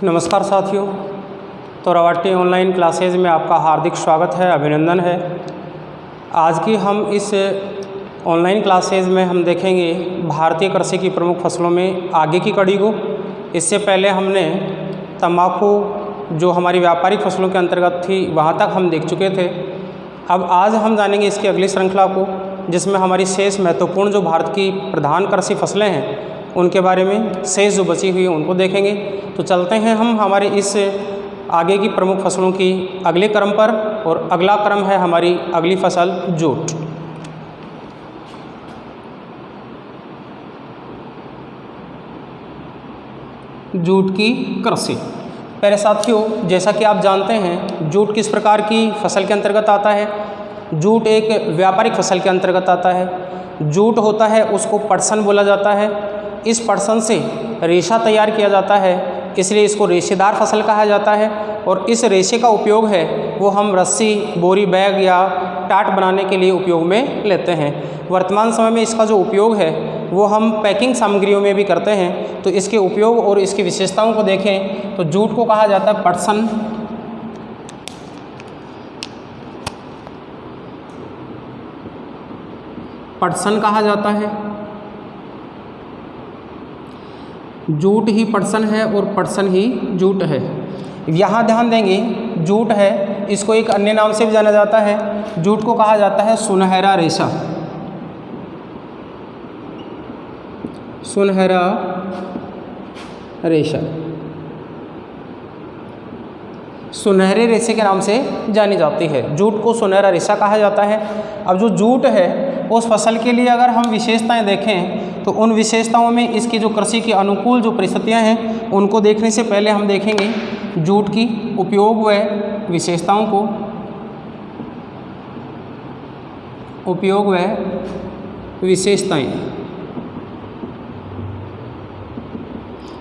नमस्कार साथियों। तो रवाटी ऑनलाइन क्लासेज में आपका हार्दिक स्वागत है, अभिनंदन है। आज की हम इस ऑनलाइन क्लासेज में हम देखेंगे भारतीय कृषि की प्रमुख फसलों में आगे की कड़ी को। इससे पहले हमने तंबाकू जो हमारी व्यापारिक फसलों के अंतर्गत थी वहाँ तक हम देख चुके थे। अब आज हम जानेंगे इसकी अगली श्रृंखला को, जिसमें हमारी शेष महत्वपूर्ण जो भारत की प्रधान कृषि फसलें हैं उनके बारे में शेष जो बची हुई है उनको देखेंगे। तो चलते हैं हम हमारे इस आगे की प्रमुख फसलों की अगले क्रम पर, और अगला क्रम है हमारी अगली फसल जूट। जूट की कृषि। पहले साथियों, जैसा कि आप जानते हैं जूट किस प्रकार की फसल के अंतर्गत आता है। जूट एक व्यापारिक फसल के अंतर्गत आता है। जूट होता है उसको पटसन बोला जाता है। इस पटसन से रेशा तैयार किया जाता है, इसलिए इसको रेशेदार फसल कहा जाता है। और इस रेशे का उपयोग है वो हम रस्सी, बोरी, बैग या टाट बनाने के लिए उपयोग में लेते हैं। वर्तमान समय में इसका जो उपयोग है वो हम पैकिंग सामग्रियों में भी करते हैं। तो इसके उपयोग और इसकी विशेषताओं को देखें तो जूट को कहा जाता है पटसन। पटसन कहा जाता है। जूट ही पटसन है और पटसन ही जूट है। यहाँ ध्यान देंगे, जूट है इसको एक अन्य नाम से भी जाना जाता है। जूट को कहा जाता है सुनहरा रेशा। सुनहरा रेशा सुनहरे रेशे के नाम से जानी जाती है। जूट को सुनहरा रेशा कहा जाता है। अब जो जूट है उस फसल के लिए अगर हम विशेषताएं देखें तो उन विशेषताओं में इसकी जो कृषि की अनुकूल जो परिस्थितियां हैं उनको देखने से पहले हम देखेंगे जूट की उपयोग व विशेषताओं को। उपयोग व विशेषताएं।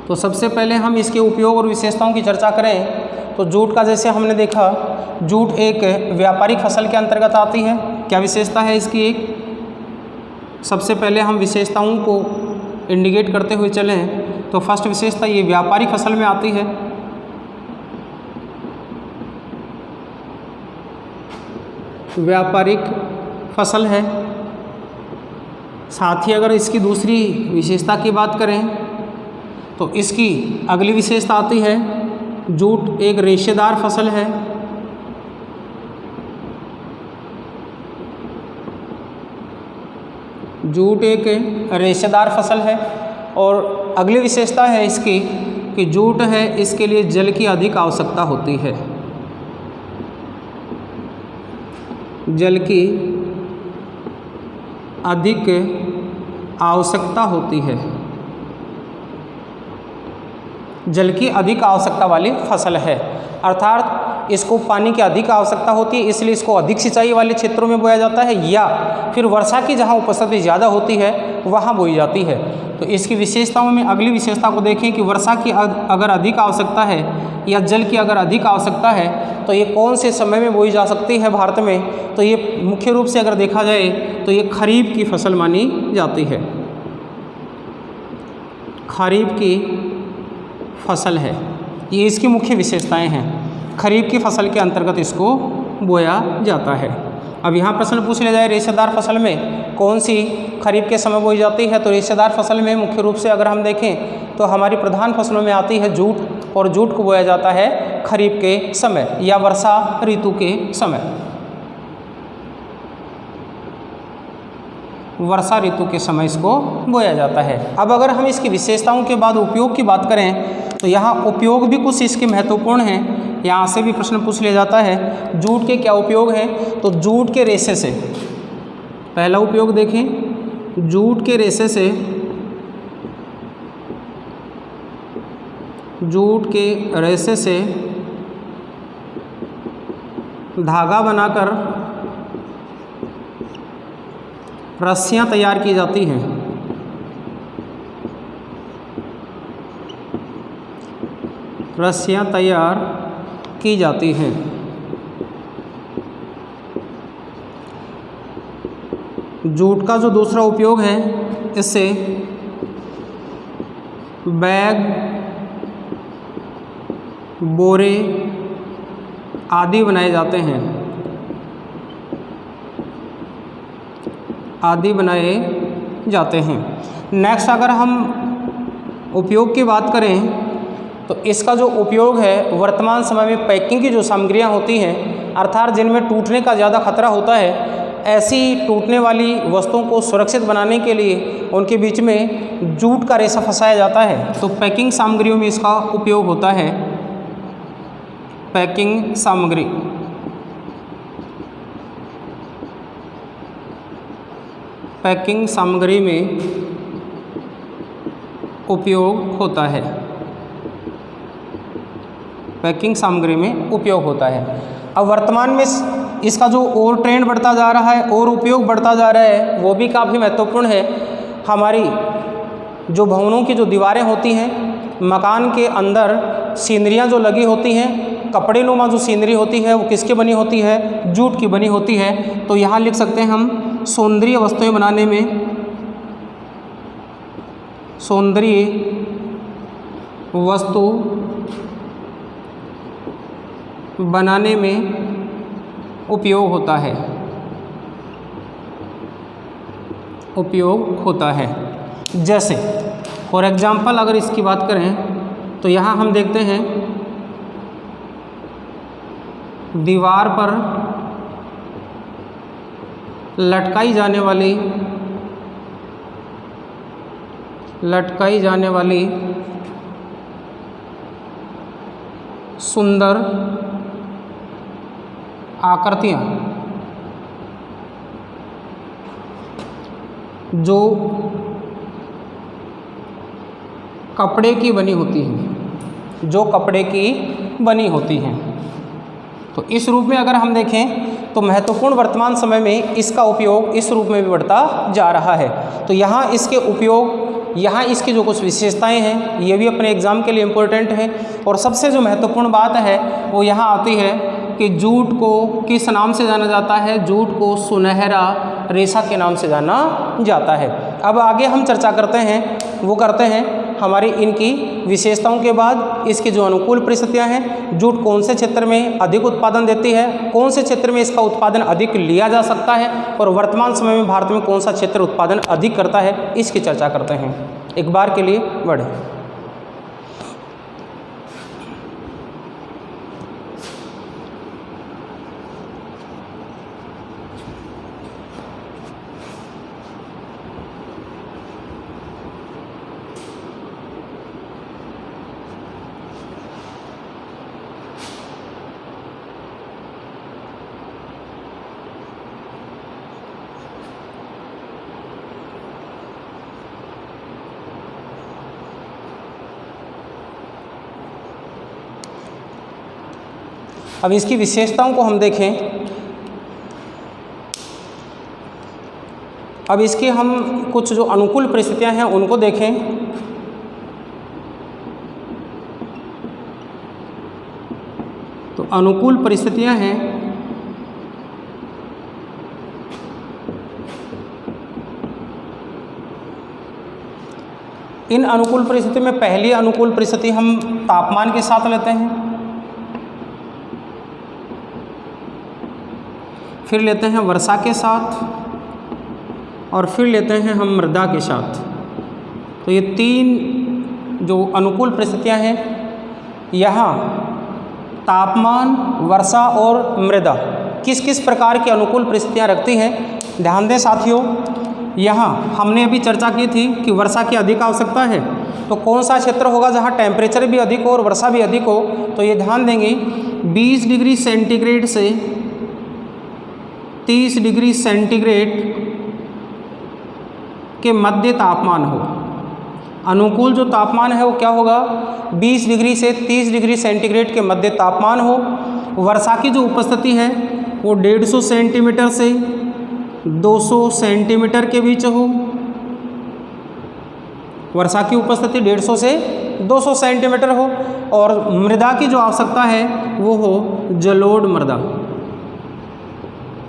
तो सबसे पहले हम इसके उपयोग और विशेषताओं की चर्चा करें तो जूट का, जैसे हमने देखा, जूट एक व्यापारिक फसल के अंतर्गत आती है। क्या विशेषता है इसकी? एक सबसे पहले हम विशेषताओं को इंडिकेट करते हुए चलें तो फर्स्ट विशेषता ये व्यापारिक फसल में आती है। व्यापारिक फसल है। साथ ही अगर इसकी दूसरी विशेषता की बात करें तो इसकी अगली विशेषता आती है जूट एक रेशेदार फसल है। जूट एक रेशेदार फसल है। और अगली विशेषता है इसकी कि जूट है इसके लिए जल की अधिक आवश्यकता होती है। जल की अधिक आवश्यकता होती है। जल की अधिक आवश्यकता वाली फसल है, अर्थात इसको पानी की अधिक आवश्यकता होती है, इसलिए इसको अधिक सिंचाई वाले क्षेत्रों में बोया जाता है, या फिर वर्षा की जहाँ उपस्थिति ज़्यादा होती है वहाँ बोई जाती है। तो इसकी विशेषताओं में अगली विशेषता को देखें कि वर्षा की अगर अधिक आवश्यकता है या जल की अगर अधिक आवश्यकता है तो ये कौन से समय में बोई जा सकती है भारत में। तो ये मुख्य रूप से अगर देखा जाए तो ये खरीफ की फसल मानी जाती है। खरीफ की फसल है, ये इसकी मुख्य विशेषताएं हैं। खरीफ की फसल के अंतर्गत इसको बोया जाता है। अब यहाँ प्रश्न पूछ लिया जाए रेशेदार फसल में कौन सी खरीफ के समय बोई जाती है, तो रेशेदार फसल में मुख्य रूप से अगर हम देखें तो हमारी प्रधान फसलों में आती है जूट, और जूट को बोया जाता है खरीफ के समय या वर्षा ऋतु के समय। वर्षा ऋतु के समय इसको बोया जाता है। अब अगर हम इसकी विशेषताओं के बाद उपयोग की बात करें तो यहाँ उपयोग भी कुछ इसके महत्वपूर्ण हैं। यहाँ से भी प्रश्न पूछ लिया जाता है जूट के क्या उपयोग हैं। तो जूट के रेशे से पहला उपयोग देखें, जूट के रेशे से, जूट के रेशे से धागा बनाकर रस्सियाँ तैयार की जाती हैं। रस्सियाँ तैयार की जाती हैं। जूट का जो दूसरा उपयोग है, इससे बैग बोरे आदि बनाए जाते हैं, आदि बनाए जाते हैं। नेक्स्ट अगर हम उपयोग की बात करें तो इसका जो उपयोग है वर्तमान समय में पैकिंग की जो सामग्रियां होती हैं अर्थात जिनमें टूटने का ज़्यादा खतरा होता है, ऐसी टूटने वाली वस्तुओं को सुरक्षित बनाने के लिए उनके बीच में जूट का रेशा फंसाया जाता है। तो पैकिंग सामग्रियों में इसका उपयोग होता है। पैकिंग सामग्री, पैकिंग सामग्री में उपयोग होता है, पैकिंग सामग्री में उपयोग होता है। अब वर्तमान में इसका जो और ट्रेंड बढ़ता जा रहा है और उपयोग बढ़ता जा रहा है वो भी काफ़ी महत्वपूर्ण है। हमारी जो भवनों की जो दीवारें होती हैं, मकान के अंदर सीनरियाँ जो लगी होती हैं, कपड़े नुमा जो सीनरी होती है वो किसकी बनी होती है? जूट की बनी होती है। तो यहाँ लिख सकते हैं हम सौंदर्य वस्तुएं बनाने में, सौंदर्य वस्तु बनाने में उपयोग होता है, उपयोग होता है। जैसे फॉर एग्जाम्पल अगर इसकी बात करें तो यहाँ हम देखते हैं दीवार पर लटकाई जाने वाली सुंदर आकृतियाँ जो कपड़े की बनी होती हैं, जो कपड़े की बनी होती हैं। तो इस रूप में अगर हम देखें तो महत्वपूर्ण वर्तमान समय में इसका उपयोग इस रूप में भी बढ़ता जा रहा है। तो यहाँ इसके उपयोग, यहाँ इसकी जो कुछ विशेषताएं हैं ये भी अपने एग्ज़ाम के लिए इम्पोर्टेंट है। और सबसे जो महत्वपूर्ण बात है वो यहाँ आती है कि जूट को किस नाम से जाना जाता है? जूट को सुनहरा रेशा के नाम से जाना जाता है। अब आगे हम चर्चा करते हैं, वो करते हैं हमारी इनकी विशेषताओं के बाद इसकी जो अनुकूल परिस्थितियां हैं, जूट कौन से क्षेत्र में अधिक उत्पादन देती है, कौन से क्षेत्र में इसका उत्पादन अधिक लिया जा सकता है और वर्तमान समय में भारत में कौन सा क्षेत्र उत्पादन अधिक करता है, इसकी चर्चा करते हैं। एक बार के लिए बढ़े। अब इसकी विशेषताओं को हम देखें। अब इसकी हम कुछ जो अनुकूल परिस्थितियां हैं उनको देखें। तो अनुकूल परिस्थितियां हैं इन अनुकूल परिस्थिति में पहली अनुकूल परिस्थिति हम तापमान के साथ लेते हैं, फिर लेते हैं वर्षा के साथ और फिर लेते हैं हम मृदा के साथ। तो ये तीन जो अनुकूल परिस्थितियां हैं, यहाँ तापमान, वर्षा और मृदा किस किस प्रकार की अनुकूल परिस्थितियां रखती हैं, ध्यान दें साथियों। यहाँ हमने अभी चर्चा की थी कि वर्षा की अधिक आवश्यकता है, तो कौन सा क्षेत्र होगा जहाँ टेम्परेचर भी अधिक हो और वर्षा भी अधिक हो? तो ये ध्यान देंगे 20 डिग्री सेंटीग्रेड से 30 डिग्री सेंटीग्रेड के मध्य तापमान हो। अनुकूल जो तापमान है वो क्या होगा? 20 डिग्री से 30 डिग्री सेंटीग्रेड के मध्य तापमान हो। वर्षा की जो उपस्थिति है वो 150 सेंटीमीटर से 200 सेंटीमीटर के बीच हो। वर्षा की उपस्थिति 150 से 200 सेंटीमीटर हो। और मृदा की जो आवश्यकता है वो हो जलोढ़ मृदा,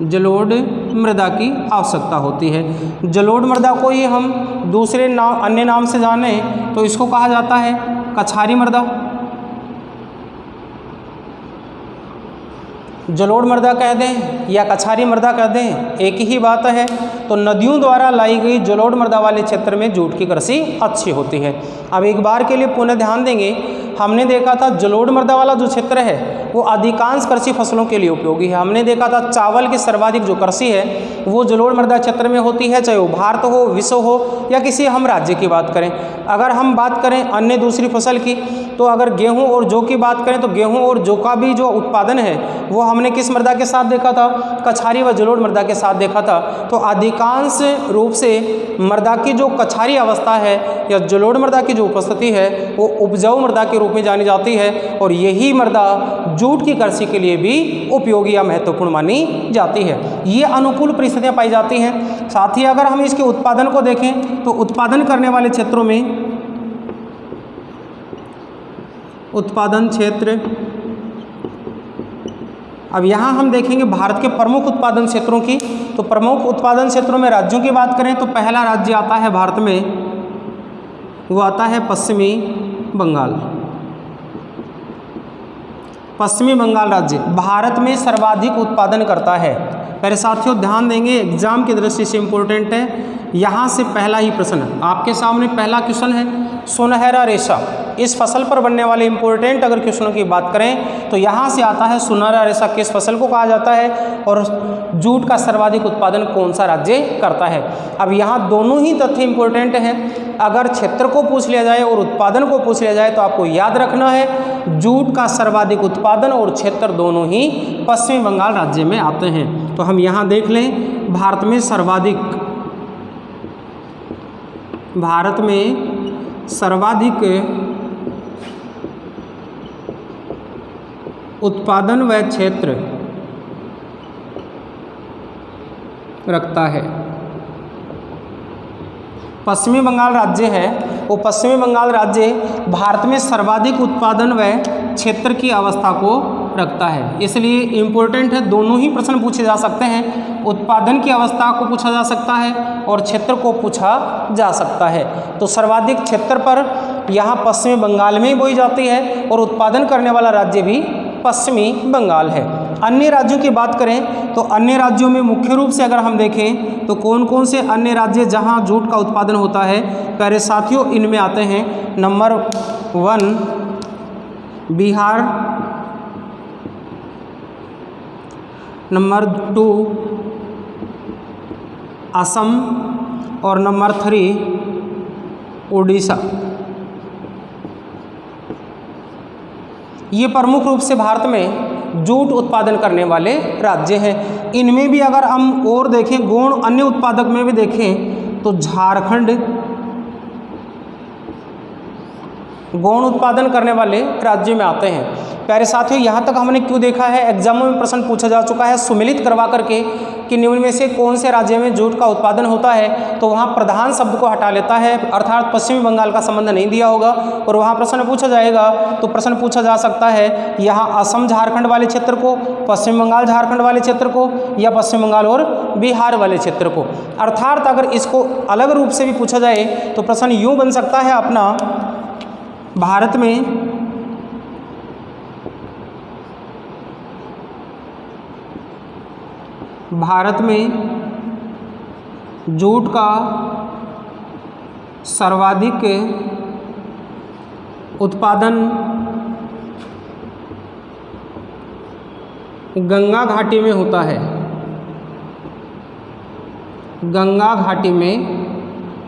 जलोढ़ मृदा की आवश्यकता होती है। जलोढ़ मृदा को ही हम दूसरे नाम, अन्य नाम से जाने तो इसको कहा जाता है कछारी मृदा। जलोढ़ मृदा कह दें या कछारी मृदा कह दें, एक ही बात है। तो नदियों द्वारा लाई गई जलोढ़ मृदा वाले क्षेत्र में जूट की कृषि अच्छी होती है। अब एक बार के लिए पुनः ध्यान देंगे, हमने देखा था जलोढ़ मृदा वाला जो क्षेत्र है वो अधिकांश कृषि फसलों के लिए उपयोगी है। हमने देखा था चावल की सर्वाधिक जो कृषि है वो जलोढ़ मृदा क्षेत्र में होती है, चाहे वो भारत हो, विश्व हो या किसी हम राज्य की बात करें। अगर हम बात करें अन्य दूसरी फसल की, तो अगर गेहूं और जौ की बात करें तो गेहूं और जौ का भी जो उत्पादन है वो हमने किस मृदा के साथ देखा था? कछारी व जलोढ़ मृदा के साथ देखा था। तो अधिकांश रूप से मृदा की जो कछारी अवस्था है या जलोढ़ मृदा की जो उपस्थिति है वो उपजाऊ मृदा के रूप में जानी जाती है, और यही मृदा जूट की कृषि के लिए भी उपयोगी या महत्वपूर्ण मानी जाती है। ये अनुकूल परिस्थितियां पाई जाती हैं। साथ ही अगर हम इसके उत्पादन को देखें तो उत्पादन करने वाले क्षेत्रों में उत्पादन क्षेत्र, अब यहाँ हम देखेंगे भारत के प्रमुख उत्पादन क्षेत्रों की। तो प्रमुख उत्पादन क्षेत्रों में राज्यों की बात करें तो पहला राज्य आता है भारत में, वो आता है पश्चिमी बंगाल। पश्चिमी बंगाल राज्य भारत में सर्वाधिक उत्पादन करता है। मेरे साथियों ध्यान देंगे, एग्जाम की दृष्टि से इम्पोर्टेंट है। यहाँ से पहला ही प्रश्न आपके सामने, पहला क्वेश्चन है सुनहरा रेशा। इस फसल पर बनने वाले इंपॉर्टेंट अगर क्वेश्चनों की बात करें तो यहाँ से आता है सुनहरा रेशा किस फसल को कहा जाता है, और जूट का सर्वाधिक उत्पादन कौन सा राज्य करता है। अब यहाँ दोनों ही तथ्य इंपॉर्टेंट हैं। अगर क्षेत्र को पूछ लिया जाए और उत्पादन को पूछ लिया जाए तो आपको याद रखना है जूट का सर्वाधिक उत्पादन और क्षेत्र दोनों ही पश्चिमी बंगाल राज्य में आते हैं। तो हम यहाँ देख लें, भारत में सर्वाधिक उत्पादन व क्षेत्र रखता है पश्चिमी बंगाल राज्य है। वो पश्चिमी बंगाल राज्य भारत में सर्वाधिक उत्पादन व क्षेत्र की अवस्था को रखता है, इसलिए इम्पोर्टेंट है। दोनों ही प्रश्न पूछे जा सकते हैं, उत्पादन की अवस्था को पूछा जा सकता है और क्षेत्र को पूछा जा सकता है। तो सर्वाधिक क्षेत्र पर यहाँ पश्चिमी बंगाल में ही बोई जाती है और उत्पादन करने वाला राज्य भी पश्चिमी बंगाल है। अन्य राज्यों की बात करें तो अन्य राज्यों में मुख्य रूप से अगर हम देखें तो कौन कौन से अन्य राज्य जहां जूट का उत्पादन होता है, प्यारे साथियों इनमें आते हैं नंबर 1 बिहार, नंबर 2 असम और नंबर 3 उड़ीसा। ये प्रमुख रूप से भारत में जूट उत्पादन करने वाले राज्य हैं। इनमें भी अगर हम और देखें गौण अन्य उत्पादक में भी देखें तो झारखंड गौण उत्पादन करने वाले राज्यों में आते हैं। प्यारे साथियों यहाँ तक हमने क्यों देखा है, एग्जामों में प्रश्न पूछा जा चुका है सुमिलित करवा करके कि निम्न में से कौन से राज्य में जूट का उत्पादन होता है, तो वहाँ प्रधान शब्द को हटा लेता है, अर्थात पश्चिमी बंगाल का संबंध नहीं दिया होगा और वहाँ प्रश्न पूछा जाएगा तो प्रश्न पूछा जा सकता है यहाँ असम झारखंड वाले क्षेत्र को, पश्चिम बंगाल झारखंड वाले क्षेत्र को, या पश्चिम बंगाल और बिहार वाले क्षेत्र को। अर्थात अगर इसको अलग रूप से भी पूछा जाए तो प्रश्न यूँ बन सकता है अपना, भारत में जूट का सर्वाधिक उत्पादन गंगा घाटी में होता है, गंगा घाटी में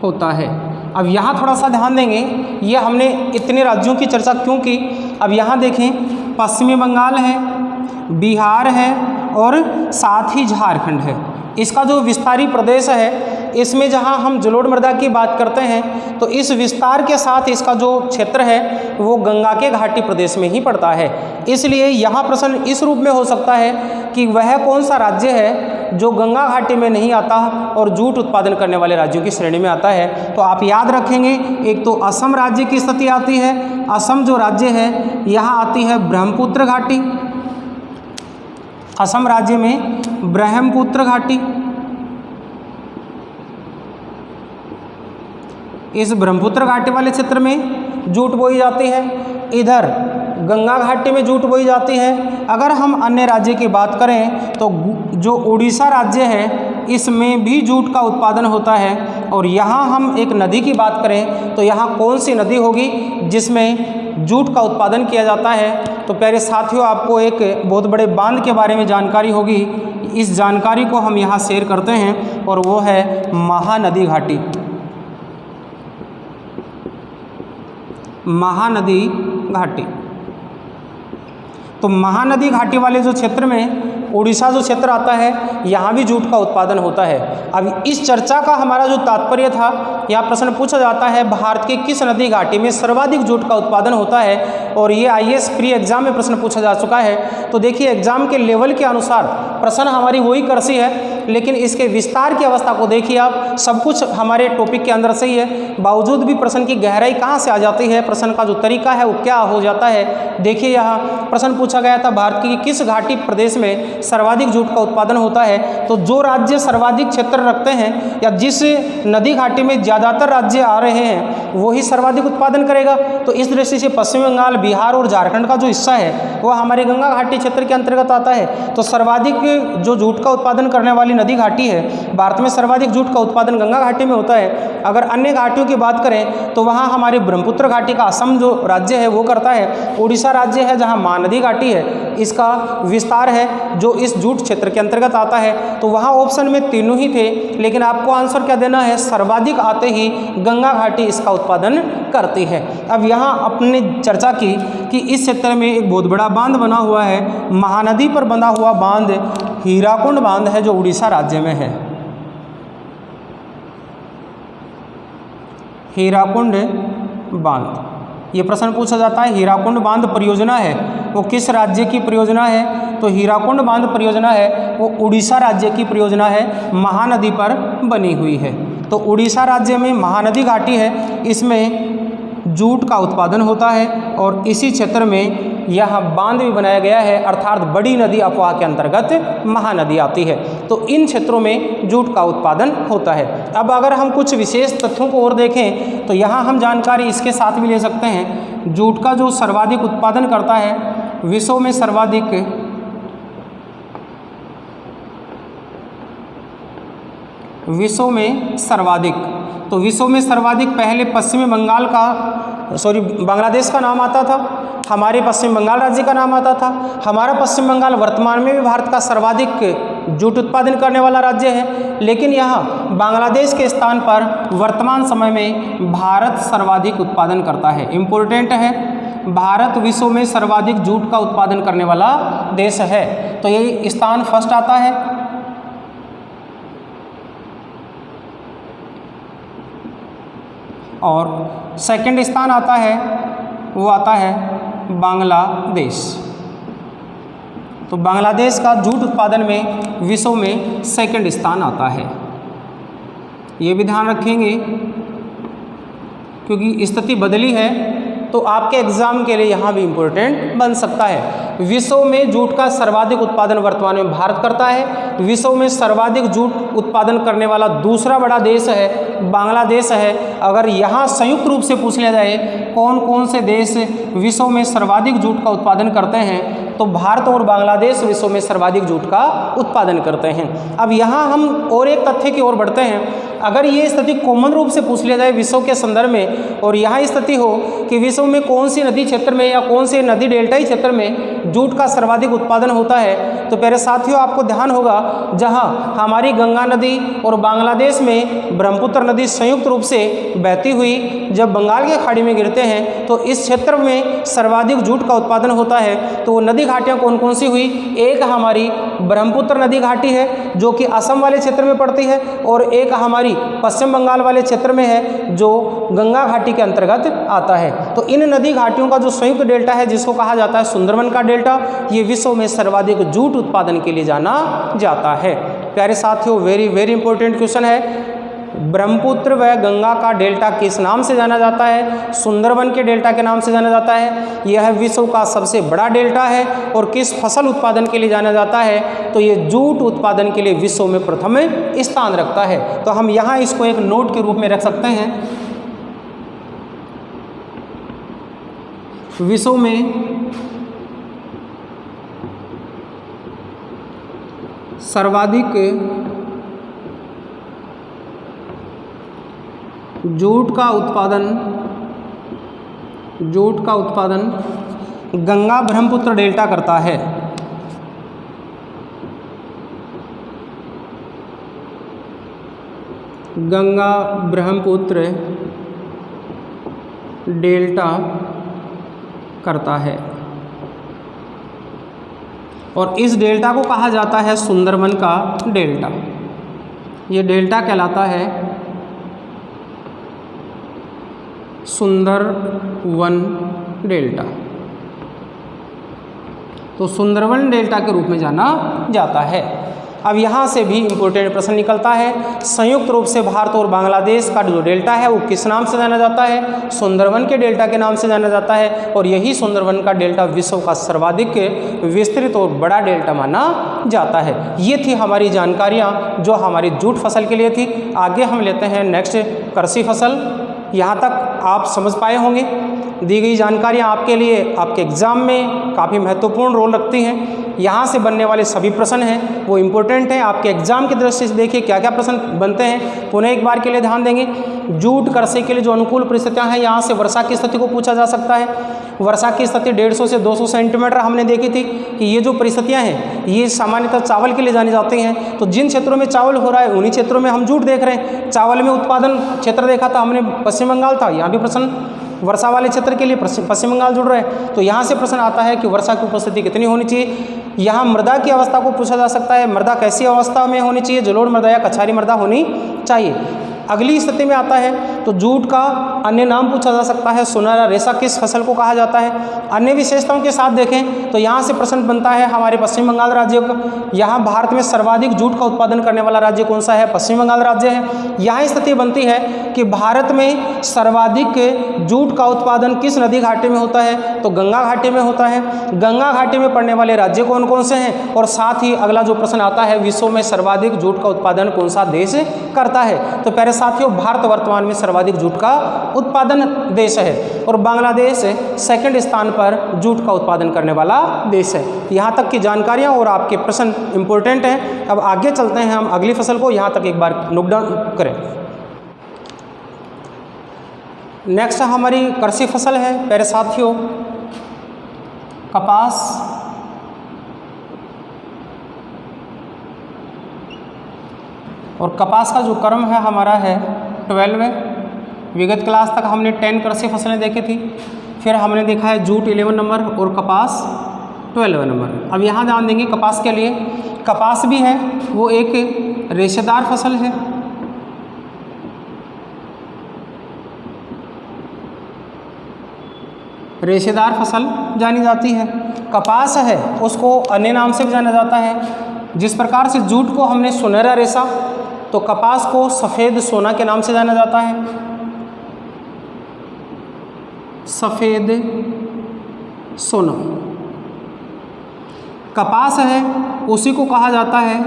होता है। अब यहाँ थोड़ा सा ध्यान देंगे, ये हमने इतने राज्यों की चर्चा क्यों की। अब यहाँ देखें पश्चिमी बंगाल है, बिहार है और साथ ही झारखंड है। इसका जो विस्तारी प्रदेश है इसमें जहाँ हम जलोढ़ मृदा की बात करते हैं तो इस विस्तार के साथ इसका जो क्षेत्र है वो गंगा के घाटी प्रदेश में ही पड़ता है। इसलिए यहाँ प्रश्न इस रूप में हो सकता है कि वह कौन सा राज्य है जो गंगा घाटी में नहीं आता और जूट उत्पादन करने वाले राज्यों की श्रेणी में आता है। तो आप याद रखेंगे, एक तो असम राज्य की स्थिति आती है, असम जो राज्य है यहाँ आती है ब्रह्मपुत्र घाटी, असम राज्य में ब्रह्मपुत्र घाटी, इस ब्रह्मपुत्र घाटी वाले क्षेत्र में जूट बोई जाती है। इधर गंगा घाटी में जूट बोई जाती है। अगर हम अन्य राज्य की बात करें तो जो उड़ीसा राज्य है इसमें भी जूट का उत्पादन होता है। और यहाँ हम एक नदी की बात करें तो यहाँ कौन सी नदी होगी जिसमें जूट का उत्पादन किया जाता है? तो प्यारे साथियों, आपको एक बहुत बड़े बांध के बारे में जानकारी होगी। इस जानकारी को हम यहाँ शेयर करते हैं और वो है महानदी घाटी। महानदी घाटी। तो महानदी घाटी वाले जो क्षेत्र में उड़ीसा जो क्षेत्र आता है यहाँ भी जूट का उत्पादन होता है। अब इस चर्चा का हमारा जो तात्पर्य था, यहाँ प्रश्न पूछा जाता है भारत के किस नदी घाटी में सर्वाधिक जूट का उत्पादन होता है, और ये आईएएस प्री एग्जाम में प्रश्न पूछा जा चुका है। तो देखिए, एग्जाम के लेवल के अनुसार प्रश्न हमारी वही करसी है, लेकिन इसके विस्तार की अवस्था को देखिए आप, सब कुछ हमारे टॉपिक के अंदर से ही है, बावजूद भी प्रश्न की गहराई कहाँ से आ जाती है, प्रश्न का जो तरीका है वो क्या हो जाता है। देखिए, यहाँ प्रश्न पूछा गया था भारत की किस घाटी प्रदेश में सर्वाधिक जूट का उत्पादन होता है। तो जो राज्य सर्वाधिक क्षेत्र रखते हैं या जिस नदी घाटी में ज़्यादातर राज्य आ रहे हैं वही सर्वाधिक उत्पादन करेगा। तो इस दृष्टि से पश्चिम बंगाल, बिहार और झारखंड का जो हिस्सा है वह हमारे गंगा घाटी क्षेत्र के अंतर्गत आता है। तो सर्वाधिक जो जूट का उत्पादन करने वाली नदी घाटी है, भारत में सर्वाधिक जूट का उत्पादन गंगा घाटी में होता है। अगर अन्य घाटियों की बात करें तो वहाँ हमारी ब्रह्मपुत्र घाटी का असम जो राज्य है वो करता है। उड़ीसा राज्य है जहाँ महानदी घाटी है, इसका विस्तार है जो इस जूट क्षेत्र के अंतर्गत आता है। तो वहाँ ऑप्शन में तीनों ही थे, लेकिन आपको आंसर क्या देना है, सर्वाधिक आते ही गंगा घाटी इसका उत्पादन करती है। अब यहाँ अपने चर्चा की कि इस क्षेत्र में एक बहुत बड़ा बांध बना हुआ है, महानदी पर बना हुआ बांध हीराकुंड बांध है जो उड़ीसा राज्य में है। हीराकुंड बांध, ये प्रश्न पूछा जाता है। हीराकुंड बांध परियोजना है वो किस राज्य की परियोजना है? तो हीराकुंड बांध परियोजना है वो उड़ीसा राज्य की परियोजना है, महानदी पर बनी हुई है। तो उड़ीसा राज्य में महानदी घाटी है, इसमें जूट का उत्पादन होता है और इसी क्षेत्र में यह बांध भी बनाया गया है, अर्थात बड़ी नदी अफवाह के अंतर्गत महानदी आती है। तो इन क्षेत्रों में जूट का उत्पादन होता है। अब अगर हम कुछ विशेष तथ्यों को और देखें तो यहाँ हम जानकारी इसके साथ भी ले सकते हैं। जूट का जो सर्वाधिक उत्पादन करता है विश्व में सर्वाधिक, विश्व में सर्वाधिक, तो विश्व में सर्वाधिक पहले पश्चिमी बंगाल का बांग्लादेश का नाम आता था, हमारे पश्चिम बंगाल राज्य का नाम आता था। हमारा पश्चिम बंगाल वर्तमान में भी भारत का सर्वाधिक जूट उत्पादन करने वाला राज्य है, लेकिन यहाँ बांग्लादेश के स्थान पर वर्तमान समय में भारत सर्वाधिक उत्पादन करता है। इम्पोर्टेंट है, भारत विश्व में सर्वाधिक जूट का उत्पादन करने वाला देश है, तो ये स्थान फर्स्ट आता है। और सेकंड स्थान आता है वो आता है बांग्लादेश। तो बांग्लादेश का जूट उत्पादन में विश्व में सेकंड स्थान आता है। ये भी ध्यान रखेंगे क्योंकि स्थिति बदली है तो आपके एग्जाम के लिए यहाँ भी इम्पोर्टेंट बन सकता है। विश्व में जूट का सर्वाधिक उत्पादन वर्तमान में भारत करता है। विश्व में सर्वाधिक जूट उत्पादन करने वाला दूसरा बड़ा देश है बांग्लादेश है। अगर यहाँ संयुक्त रूप से पूछ लिया जाए कौन कौन से देश विश्व में सर्वाधिक जूट का उत्पादन करते हैं, तो भारत और बांग्लादेश विश्व में सर्वाधिक जूट का उत्पादन करते हैं। अब यहाँ हम और एक तथ्य की ओर बढ़ते हैं। अगर ये स्थिति कॉमन रूप से पूछ लिया जाए विश्व के संदर्भ में और यहाँ स्थिति हो कि विश्व में कौन सी नदी क्षेत्र में या कौन से नदी डेल्टाई क्षेत्र में जूट का सर्वाधिक उत्पादन होता है, तो प्यारे साथियों आपको ध्यान होगा जहाँ हमारी गंगा नदी और बांग्लादेश में ब्रह्मपुत्र नदी संयुक्त रूप से बहती हुई जब बंगाल की खाड़ी में गिरते हैं तो इस क्षेत्र में सर्वाधिक जूट का उत्पादन होता है। तो वो नदी घाटियाँ कौन कौन सी हुई, एक हमारी ब्रह्मपुत्र नदी घाटी है जो कि असम वाले क्षेत्र में पड़ती है और एक हमारी पश्चिम बंगाल वाले क्षेत्र में है जो गंगा घाटी के अंतर्गत आता है। तो इन नदी घाटियों का जो संयुक्त डेल्टा है जिसको कहा जाता है सुंदरवन का डेल्टा, ये विश्व में सर्वाधिक जूट उत्पादन के लिए जाना जाता है। प्यारे साथियों वेरी वेरी इंपॉर्टेंट क्वेश्चन है, ब्रह्मपुत्र व गंगा का डेल्टा किस नाम से जाना जाता है? सुंदरवन के डेल्टा के नाम से जाना जाता है। यह विश्व का सबसे बड़ा डेल्टा है और किस फसल उत्पादन के लिए जाना जाता है? तो ये जूट उत्पादन के लिए विश्व में प्रथम स्थान रखता है। तो हम यहाँ इसको एक नोट के रूप में रख सकते हैं। विश्व में सर्वाधिक जूट का उत्पादन गंगा ब्रह्मपुत्र डेल्टा करता है। गंगा ब्रह्मपुत्र डेल्टा करता है और इस डेल्टा को कहा जाता है सुंदरवन का डेल्टा। ये डेल्टा कहलाता है सुंदरवन डेल्टा। तो सुंदरवन डेल्टा के रूप में जाना जाता है। अब यहाँ से भी इम्पोर्टेंट प्रश्न निकलता है, संयुक्त रूप से भारत और बांग्लादेश का जो डेल्टा है वो किस नाम से जाना जाता है? सुंदरवन के डेल्टा के नाम से जाना जाता है। और यही सुंदरवन का डेल्टा विश्व का सर्वाधिक विस्तृत और बड़ा डेल्टा माना जाता है। ये थी हमारी जानकारियाँ जो हमारी जूट फसल के लिए थी। आगे हम लेते हैं नेक्स्ट कृषि फसल। यहाँ तक आप समझ पाए होंगे। दी गई जानकारियाँ आपके लिए आपके एग्ज़ाम में काफ़ी महत्वपूर्ण रोल रखती हैं। यहाँ से बनने वाले सभी प्रश्न हैं वो इम्पोर्टेंट हैं। आपके एग्ज़ाम की दृष्टि से देखिए क्या क्या प्रश्न बनते हैं। पुनः एक बार के लिए ध्यान देंगे, जूट कृषि के लिए जो अनुकूल परिस्थितियाँ हैं, यहाँ से वर्षा की स्थिति को पूछा जा सकता है। वर्षा की स्थिति 150 से 200 सेंटीमीटर हमने देखी थी कि ये जो परिस्थितियाँ हैं ये सामान्यतः चावल के लिए जानी जाती हैं। तो जिन क्षेत्रों में चावल हो रहा है उन्हीं क्षेत्रों में हम जूट देख रहे हैं। चावल में उत्पादन क्षेत्र देखा था हमने, पश्चिम बंगाल था। यहाँ भी प्रश्न वर्षा वाले क्षेत्र के लिए पश्चिम बंगाल जुड़ रहे हैं। तो यहाँ से प्रश्न आता है कि वर्षा की उपस्थिति कितनी होनी चाहिए। यहाँ मृदा की अवस्था को पूछा जा सकता है, मृदा कैसी अवस्था में होनी चाहिए, जलोढ़ मृदा या कछारी मृदा होनी चाहिए। अगली स्थिति में आता है तो जूट का अन्य नाम पूछा जा सकता है, सुनहरा रेशा किस फसल को कहा जाता है। अन्य विशेषताओं के साथ देखें तो यहाँ से प्रश्न बनता है हमारे पश्चिम बंगाल राज्य का। यहाँ भारत में सर्वाधिक जूट का उत्पादन करने वाला राज्य कौन सा है? पश्चिम बंगाल राज्य है। यहाँ स्थिति बनती है कि भारत में सर्वाधिक जूट का उत्पादन किस नदी घाटी में होता है? तो गंगा घाटी में होता है। गंगा घाटी में पड़ने वाले राज्य कौन कौन से हैं? और साथ ही अगला जो प्रश्न आता है, विश्व में सर्वाधिक जूट का उत्पादन कौन सा देश करता है? तो प्यारे साथियों, भारत वर्तमान में सर्वाधिक जूट का उत्पादन देश है और बांग्लादेश सेकंड स्थान पर जूट का उत्पादन करने वाला देश है। यहाँ तक की जानकारियाँ और आपके प्रश्न इंपॉर्टेंट हैं। अब आगे चलते हैं हम अगली फसल को, यहाँ तक एक बार नोट डाउन करें। नेक्स्ट हमारी कृषि फसल है प्यारे साथियों कपास। और कपास का जो क्रम है हमारा है 12। विगत क्लास तक हमने 10 कृषि फसलें देखी थी, फिर हमने देखा है जूट 11 नंबर और कपास 12 नंबर। अब यहाँ ध्यान देंगे कपास के लिए, कपास भी है वो एक रेशेदार फसल है। रेशेदार फसल जानी जाती है। कपास है उसको अन्य नाम से भी जाना जाता है। जिस प्रकार से जूट को हमने सुनहरा रेशा, तो कपास को सफ़ेद सोना के नाम से जाना जाता है। सफ़ेद सोना कपास है उसी को कहा जाता है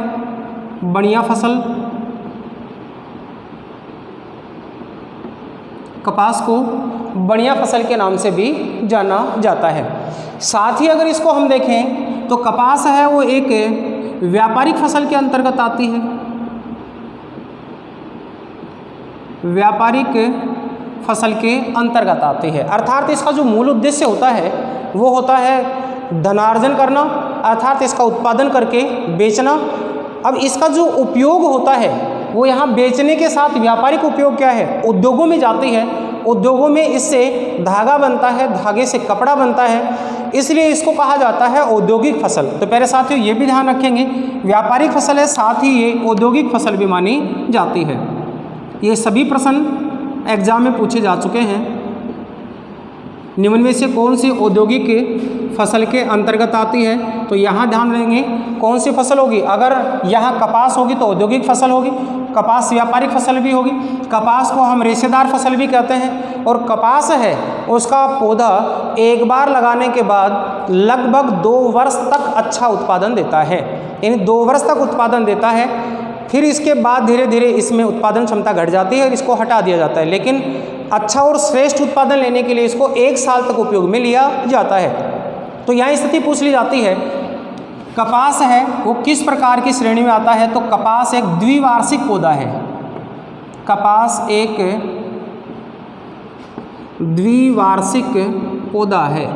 बढ़िया फसल। कपास को बढ़िया फसल के नाम से भी जाना जाता है। साथ ही अगर इसको हम देखें तो कपास है वो एक व्यापारिक फसल के अंतर्गत आती है। व्यापारिक फसल के अंतर्गत आती है, अर्थात इसका जो मूल उद्देश्य होता है वो होता है धनार्जन करना, अर्थात इसका उत्पादन करके बेचना। अब इसका जो उपयोग होता है वो यहाँ बेचने के साथ व्यापारिक उपयोग क्या है? उद्योगों में जाती है। उद्योगों में इससे धागा बनता है, धागे से कपड़ा बनता है, इसलिए इसको कहा जाता है औद्योगिक फसल। तो प्यारे साथियों ये भी ध्यान रखेंगे, व्यापारिक फसल है साथ ही ये औद्योगिक फसल भी मानी जाती है। ये सभी प्रश्न एग्जाम में पूछे जा चुके हैं। निम्न में से कौन सी औद्योगिक फसल के अंतर्गत आती है? तो यहाँ ध्यान देंगे कौन सी फसल होगी। अगर यहाँ कपास होगी तो औद्योगिक फसल होगी, कपास व्यापारिक फसल भी होगी। कपास को हम रेशेदार फसल भी कहते हैं। और कपास है उसका पौधा एक बार लगाने के बाद लगभग 2 वर्ष तक अच्छा उत्पादन देता है, यानी 2 वर्ष तक उत्पादन देता है। फिर इसके बाद धीरे धीरे इसमें उत्पादन क्षमता घट जाती है और इसको हटा दिया जाता है। लेकिन अच्छा और श्रेष्ठ उत्पादन लेने के लिए इसको 1 साल तक उपयोग में लिया जाता है। तो यहाँ स्थिति पूछ ली जाती है, कपास है वो किस प्रकार की श्रेणी में आता है? तो कपास एक द्विवार्षिक पौधा है। कपास एक द्विवार्षिक पौधा है,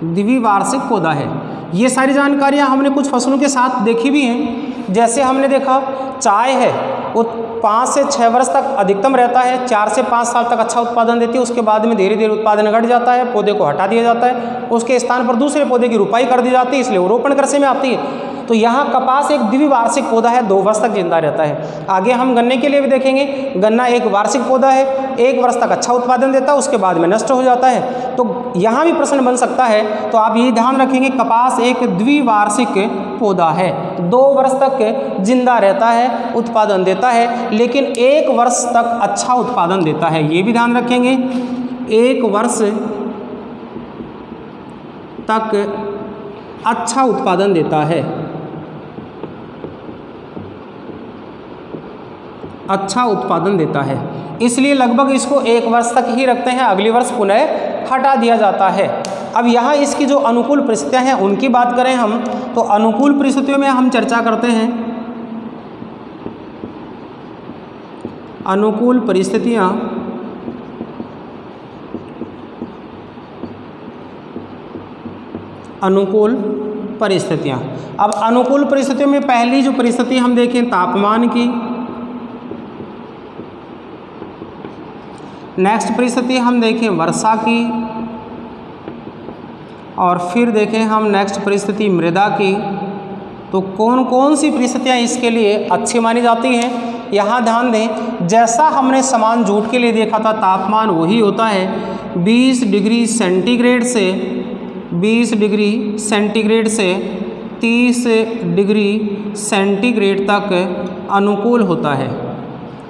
द्विवार्षिक पौधा है। ये सारी जानकारियाँ हमने कुछ फसलों के साथ देखी भी हैं। जैसे हमने देखा चाय है वो 5 से 6 वर्ष तक अधिकतम रहता है, 4 से 5 साल तक अच्छा उत्पादन देती है। उसके बाद में धीरे धीरे उत्पादन घट जाता है, पौधे को हटा दिया जाता है, उसके स्थान पर दूसरे पौधे की रुपाई कर दी जाती है, इसलिए वो रोपण कृषि में आती है। तो यहाँ कपास एक द्विवार्षिक पौधा है, 2 वर्ष तक जिंदा रहता है। आगे हम गन्ने के लिए भी देखेंगे, गन्ना एक वार्षिक पौधा है, 1 वर्ष तक अच्छा उत्पादन देता है, उसके बाद में नष्ट हो जाता है। तो यहाँ भी प्रश्न बन सकता है, तो आप ये ध्यान रखेंगे कपास एक द्विवार्षिक पौधा है, 2 वर्ष तक जिंदा रहता है, उत्पादन देता है, लेकिन 1 वर्ष तक अच्छा उत्पादन देता है। ये भी ध्यान रखेंगे, 1 वर्ष तक अच्छा उत्पादन देता है, अच्छा उत्पादन देता है। इसलिए लगभग इसको 1 वर्ष तक ही रखते हैं, अगले वर्ष पुनः हटा दिया जाता है। अब यहाँ इसकी जो अनुकूल परिस्थितियाँ हैं उनकी बात करें हम, तो अनुकूल परिस्थितियों में हम चर्चा करते हैं अनुकूल परिस्थितियाँ। अनुकूल परिस्थितियाँ। अब अनुकूल परिस्थितियों में पहली जो परिस्थिति हम देखें तापमान की, नेक्स्ट परिस्थिति हम देखें वर्षा की, और फिर देखें हम नेक्स्ट परिस्थिति मृदा की। तो कौन कौन सी परिस्थितियाँ इसके लिए अच्छी मानी जाती हैं, यहाँ ध्यान दें। जैसा हमने समान जूट के लिए देखा था, तापमान वही होता है 20 डिग्री सेंटीग्रेड से 20 डिग्री सेंटीग्रेड से 30 डिग्री सेंटीग्रेड तक अनुकूल होता है।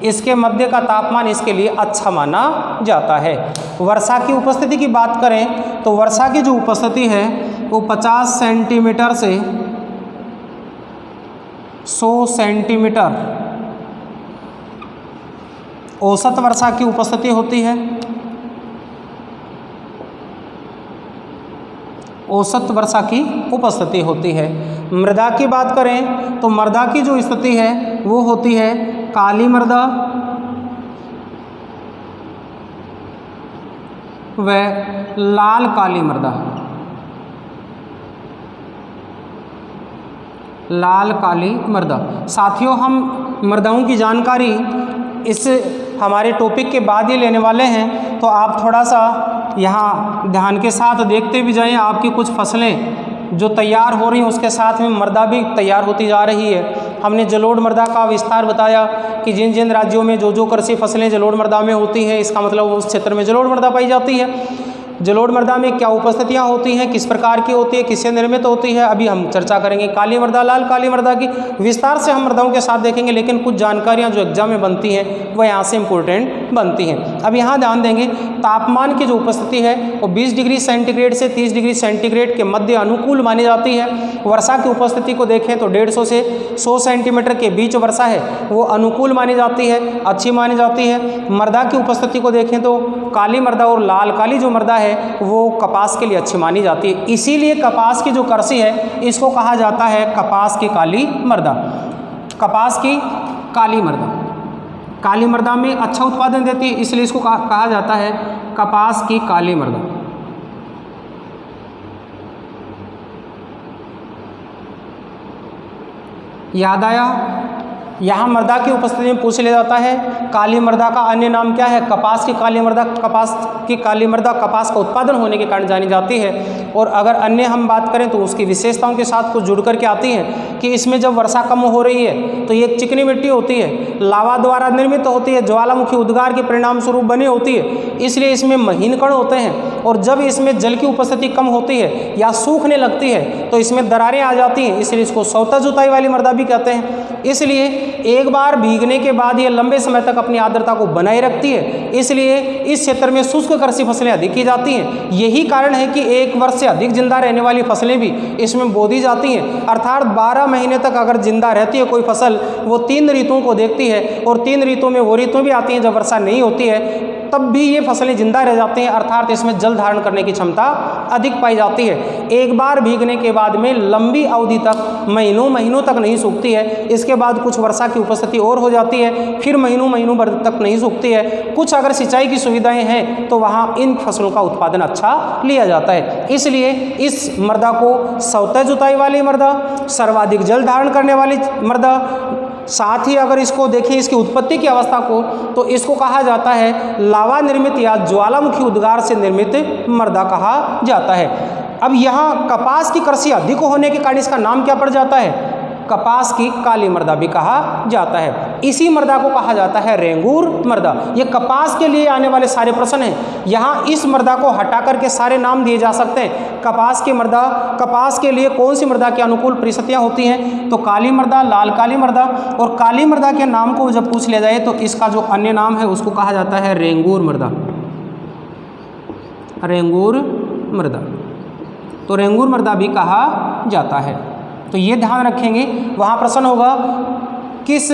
इसके मध्य का तापमान इसके लिए अच्छा माना जाता है। वर्षा की उपस्थिति की बात करें तो वर्षा की जो उपस्थिति है वो 50 सेंटीमीटर से 100 सेंटीमीटर औसत वर्षा की उपस्थिति होती है। औसत वर्षा की उपस्थिति होती है। मृदा की बात करें तो मृदा की जो स्थिति है वो होती है काली मृदा व लाल काली मृदा। लाल काली मृदा। साथियों, हम मृदाओं की जानकारी इस हमारे टॉपिक के बाद ही लेने वाले हैं, तो आप थोड़ा सा यहाँ ध्यान के साथ देखते भी जाएं। आपकी कुछ फसलें जो तैयार हो रही हैं उसके साथ में मृदा भी तैयार होती जा रही है। हमने जलोढ़ मृदा का विस्तार बताया कि जिन जिन राज्यों में जो जो कृषि फसलें जलोढ़ मृदा में होती हैं, इसका मतलब उस क्षेत्र में जलोढ़ मृदा पाई जाती है। जलोढ़ मृदा में क्या उपस्थितियाँ होती हैं, किस प्रकार की होती है, किससे निर्मित होती है, अभी हम चर्चा करेंगे। काली मृदा, लाल काली मृदा की विस्तार से हम मृदाओं के साथ देखेंगे, लेकिन कुछ जानकारियाँ जो एग्जाम में बनती हैं वह यहाँ से इम्पोर्टेंट बनती हैं। अब यहाँ ध्यान देंगे, तापमान की जो उपस्थिति है वो 20 डिग्री सेंटीग्रेड से 30 डिग्री सेंटीग्रेड के मध्य अनुकूल मानी जाती है। वर्षा की उपस्थिति को देखें तो 150 से 100 सेंटीमीटर के बीच वर्षा है वो अनुकूल मानी जाती है, अच्छी मानी जाती है। मृदा की उपस्थिति को देखें तो काली मृदा और लाल काली जो मृदा है वो कपास के लिए अच्छी मानी जाती है। इसीलिए कपास की जो कृषि है इसको कहा जाता है कपास की काली मृदा। कपास की काली मृदा, काली मृदा में अच्छा उत्पादन देती है, इसलिए इसको कहा जाता है कपास की काली मृदा। याद आया? यहाँ मृदा की उपस्थिति में पूछ लिया जाता है काली मृदा का अन्य नाम क्या है। कपास की काली मृदा, कपास की काली मृदा कपास का उत्पादन होने के कारण जानी जाती है। और अगर अन्य हम बात करें तो उसकी विशेषताओं के साथ कुछ जुड़ करके आती हैं कि इसमें जब वर्षा कम हो रही है तो ये एक चिकनी मिट्टी होती है, लावा द्वारा निर्मित होती है, ज्वालामुखी उद्गार के परिणाम स्वरूप बनी होती है, इसलिए इसमें महीन कण होते हैं। और जब इसमें जल की उपस्थिति कम होती है या सूखने लगती है तो इसमें दरारें आ जाती हैं, इसलिए इसको सौता जुताई वाली मृदा भी कहते हैं। इसलिए एक बार भीगने के बाद ये लंबे समय तक अपनी आर्द्रता को बनाए रखती है, इसलिए इस क्षेत्र में शुष्क कृषि फसलें अधिक की जाती हैं। यही कारण है कि 1 वर्ष से अधिक जिंदा रहने वाली फसलें भी इसमें बो दी जाती हैं। अर्थात 12 महीने तक अगर जिंदा रहती है कोई फसल, वो 3 ऋतुओं को देखती है, और 3 ऋतुओं में वो ऋतु भी आती हैं जब वर्षा नहीं होती है, तब भी ये फसलें जिंदा रह जाती हैं। अर्थात इसमें जल धारण करने की क्षमता अधिक पाई जाती है। एक बार भीगने के बाद में लंबी अवधि तक महीनों तक नहीं सूखती है। इसके बाद कुछ वर्षा की उपस्थिति और हो जाती है, फिर महीनों भर तक नहीं सूखती है। कुछ अगर सिंचाई की सुविधाएं हैं तो वहाँ इन फसलों का उत्पादन अच्छा लिया जाता है। इसलिए इस मृदा को सतह जुताई वाली मृदा, सर्वाधिक जल धारण करने वाली मृदा, साथ ही अगर इसको देखें इसकी उत्पत्ति की अवस्था को, तो इसको कहा जाता है लावा निर्मित या ज्वालामुखी उद्गार से निर्मित मृदा कहा जाता है। अब यहाँ कपास की कृषि अधिक होने के कारण इसका नाम क्या पड़ जाता है? कपास की काली मृदा भी कहा जाता है। इसी मृदा को कहा जाता है रेंगूर मृदा। ये कपास के लिए आने वाले सारे प्रश्न हैं। यहाँ इस मृदा को हटा करके सारे नाम दिए जा सकते हैं। कपास की मृदा, कपास के लिए कौन सी मृदा की अनुकूल परिस्थितियाँ होती हैं? तो काली मृदा, लाल काली मृदा। और काली मृदा के नाम को जब पूछ लिया जाए तो इसका जो अन्य नाम है उसको कहा जाता है रेंगूर मृदा। रेंगूर मृदा, तो रेंगूर मृदा भी कहा जाता है। तो ये ध्यान रखेंगे। वहाँ प्रश्न होगा किस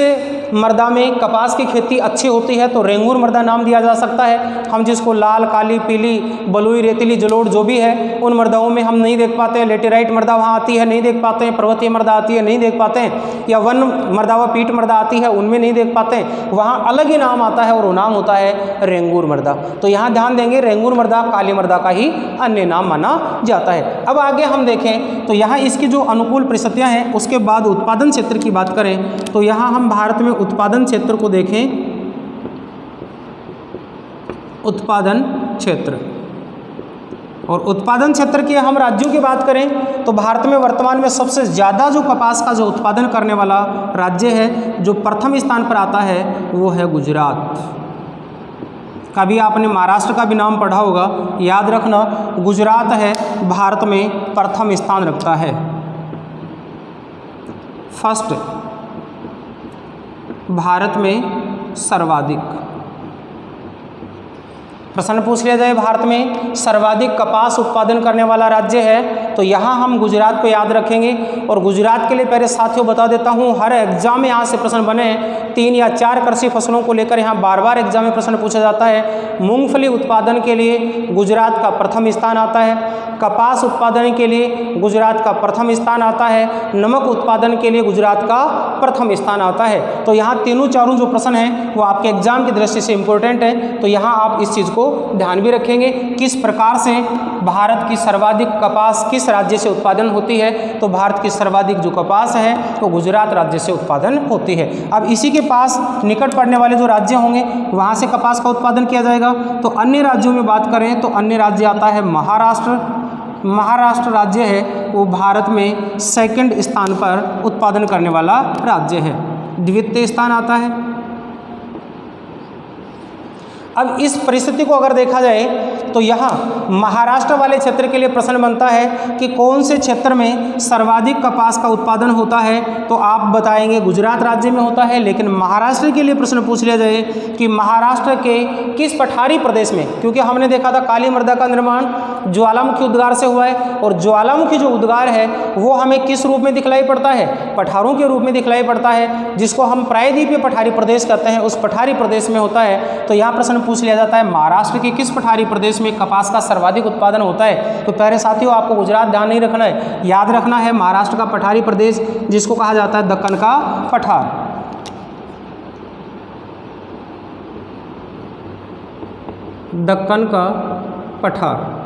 मृदा में कपास की खेती अच्छी होती है, तो रेंगूर मृदा नाम दिया जा सकता है। हम जिसको लाल, काली, पीली, बलुई, रेतीली, जलोढ़ जो भी है उन मृदाओं में हम नहीं देख पाते हैं। लेटेराइट मृदा वहाँ आती है, नहीं देख पाते हैं। पर्वतीय मृदा आती है, नहीं देख पाते हैं। या वन मृदा व पीठ मृदा आती है, उनमें नहीं देख पाते हैं। वहाँ अलग ही नाम आता है और वो नाम होता है रेंगूर मृदा। तो यहाँ ध्यान देंगे, रेंगूर मृदा काली मृदा का ही अन्य नाम माना जाता है। अब आगे हम देखें तो यहाँ इसकी जो अनुकूल परिस्थितियाँ हैं, उसके बाद उत्पादन क्षेत्र की बात करें तो यहाँ हम भारत में उत्पादन क्षेत्र को देखें। उत्पादन क्षेत्र, और उत्पादन क्षेत्र के हम राज्यों की बात करें तो भारत में वर्तमान में सबसे ज़्यादा जो कपास का जो उत्पादन करने वाला राज्य है, जो प्रथम स्थान पर आता है, वो है गुजरात। कभी आपने महाराष्ट्र का भी नाम पढ़ा होगा, याद रखना गुजरात है भारत में प्रथम स्थान रखता है। फर्स्ट, भारत में सर्वाधिक। प्रश्न पूछ लिया जाए भारत में सर्वाधिक कपास उत्पादन करने वाला राज्य है तो यहाँ हम गुजरात को याद रखेंगे। और गुजरात के लिए पहले साथियों बता देता हूँ, हर एग्जाम में यहाँ से प्रश्न बने 3 या 4 कृषि फसलों को लेकर यहाँ बार एग्जाम में प्रश्न पूछा जाता है। मूंगफली उत्पादन के लिए गुजरात का प्रथम स्थान आता है। कपास उत्पादन के लिए गुजरात का प्रथम स्थान आता है। नमक उत्पादन के लिए गुजरात का प्रथम स्थान आता है। तो यहाँ तीनों चारों जो प्रश्न हैं वो आपके एग्जाम की दृष्टि से इम्पोर्टेंट है। तो यहाँ आप इस चीज़ को ध्यान भी रखेंगे, किस प्रकार से भारत की सर्वाधिक कपास किस राज्य से उत्पादन होती है। तो भारत की सर्वाधिक जो कपास है वो गुजरात राज्य से उत्पादन होती है। अब इसी के पास निकट पड़ने वाले जो राज्य होंगे वहाँ से कपास का उत्पादन किया जाएगा। तो अन्य राज्यों में बात करें तो अन्य राज्य आता है महाराष्ट्र। महाराष्ट्र राज्य है वो भारत में सेकंड स्थान पर उत्पादन करने वाला राज्य है, द्वितीय स्थान आता है। अब इस परिस्थिति को अगर देखा जाए तो यहाँ महाराष्ट्र वाले क्षेत्र के लिए प्रश्न बनता है कि कौन से क्षेत्र में सर्वाधिक कपास का उत्पादन होता है। तो आप बताएंगे गुजरात राज्य में होता है। लेकिन महाराष्ट्र के लिए प्रश्न पूछ लिया जाए कि महाराष्ट्र के किस पठारी प्रदेश में, क्योंकि हमने देखा था काली मृदा का निर्माण ज्वालामुखी उद्गार से हुआ है और ज्वालामुखी जो उद्गार है वो हमें किस रूप में दिखलाई पड़ता है, पठारों के रूप में दिखलाई पड़ता है, जिसको हम प्रायद्वीपीय पठारी प्रदेश कहते हैं, उस पठारी प्रदेश में होता है। तो यहाँ प्रश्न पूछ लिया जाता है महाराष्ट्र के किस पठारी प्रदेश में कपास का सर्वाधिक उत्पादन होता है। तो पहले साथियों आपको गुजरात ध्यान नहीं रखना है, याद रखना है महाराष्ट्र का पठारी प्रदेश जिसको कहा जाता है दक्कन का पठार। दक्कन का पठार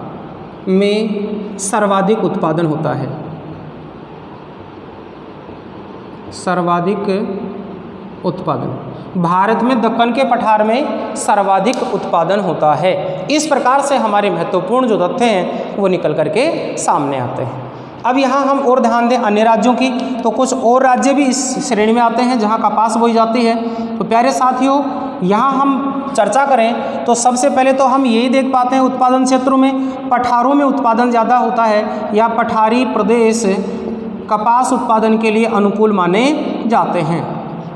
में सर्वाधिक उत्पादन होता है, सर्वाधिक उत्पादन भारत में दक्कन के पठार में सर्वाधिक उत्पादन होता है। इस प्रकार से हमारे महत्वपूर्ण जो तथ्य हैं वो निकल करके सामने आते हैं। अब यहाँ हम और ध्यान दें अन्य राज्यों की, तो कुछ और राज्य भी इस श्रेणी में आते हैं जहाँ कपास बोई जाती है। तो प्यारे साथियों यहाँ हम चर्चा करें तो सबसे पहले तो हम यही देख पाते हैं उत्पादन क्षेत्रों में पठारों में उत्पादन ज़्यादा होता है या पठारी प्रदेश कपास उत्पादन के लिए अनुकूल माने जाते हैं।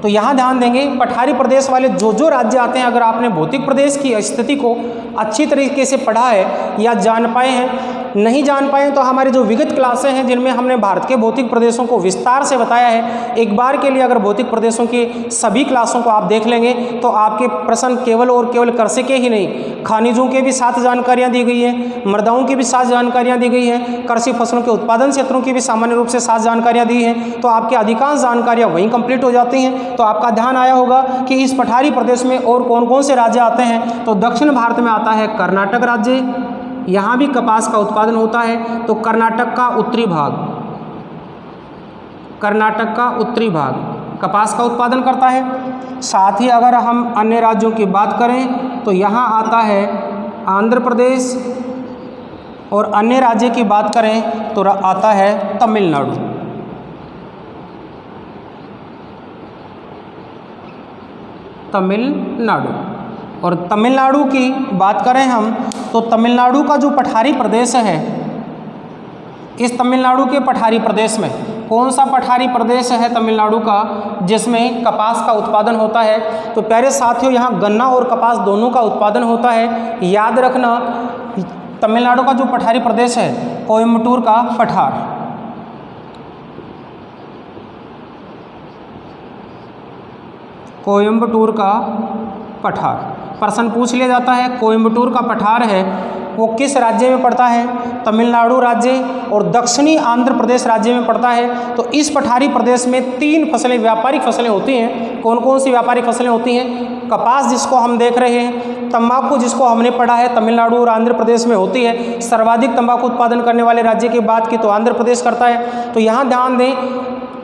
तो यहाँ ध्यान देंगे पठारी प्रदेश वाले जो राज्य आते हैं, अगर आपने भौतिक प्रदेश की स्थिति को अच्छी तरीके से पढ़ा है या जान पाए हैं, नहीं जान पाए तो हमारी जो विगत क्लासें हैं जिनमें हमने भारत के भौतिक प्रदेशों को विस्तार से बताया है, एक बार के लिए अगर भौतिक प्रदेशों की सभी क्लासों को आप देख लेंगे तो आपके प्रश्न केवल और केवल कृषि के ही नहीं, खनिजों के भी 7 जानकारियाँ दी गई हैं, मृदाओं की भी 7 जानकारियाँ दी गई हैं, कृषि फसलों के उत्पादन क्षेत्रों की भी सामान्य रूप से 7 जानकारियाँ दी हैं। तो आपकी अधिकांश जानकारियाँ वहीं कंप्लीट हो जाती हैं। तो आपका ध्यान आया होगा कि इस पठारी प्रदेश में और कौन कौन से राज्य आते हैं। तो दक्षिण भारत में आता है कर्नाटक राज्य, यहाँ भी कपास का उत्पादन होता है। तो कर्नाटक का उत्तरी भाग, कर्नाटक का उत्तरी भाग कपास का उत्पादन करता है। साथ ही अगर हम अन्य राज्यों की बात करें तो यहाँ आता है आंध्र प्रदेश, और अन्य राज्य की बात करें तो आता है तमिलनाडु। तमिलनाडु, और तमिलनाडु की बात करें हम तो तमिलनाडु का जो पठारी प्रदेश है, इस तमिलनाडु के पठारी प्रदेश में कौन सा पठारी प्रदेश है तमिलनाडु का जिसमें कपास का उत्पादन होता है। तो प्यारे साथियों, यहाँ गन्ना और कपास दोनों का उत्पादन होता है। याद रखना, तमिलनाडु का जो पठारी प्रदेश है कोयम्बटूर का पठार, कोयम्बटूर का पठार प्रश्न पूछ लिया जाता है। कोयम्बटूर का पठार है वो किस राज्य में पड़ता है? तमिलनाडु राज्य और दक्षिणी आंध्र प्रदेश राज्य में पड़ता है। तो इस पठारी प्रदेश में 3 फसलें, व्यापारिक फसलें होती हैं। कौन कौन सी व्यापारिक फसलें होती हैं? कपास जिसको हम देख रहे हैं, तंबाकू जिसको हमने पढ़ा है तमिलनाडु और आंध्र प्रदेश में होती है। सर्वाधिक तंबाकू उत्पादन करने वाले राज्य की बात की तो आंध्र प्रदेश करता है। तो यहाँ ध्यान दें,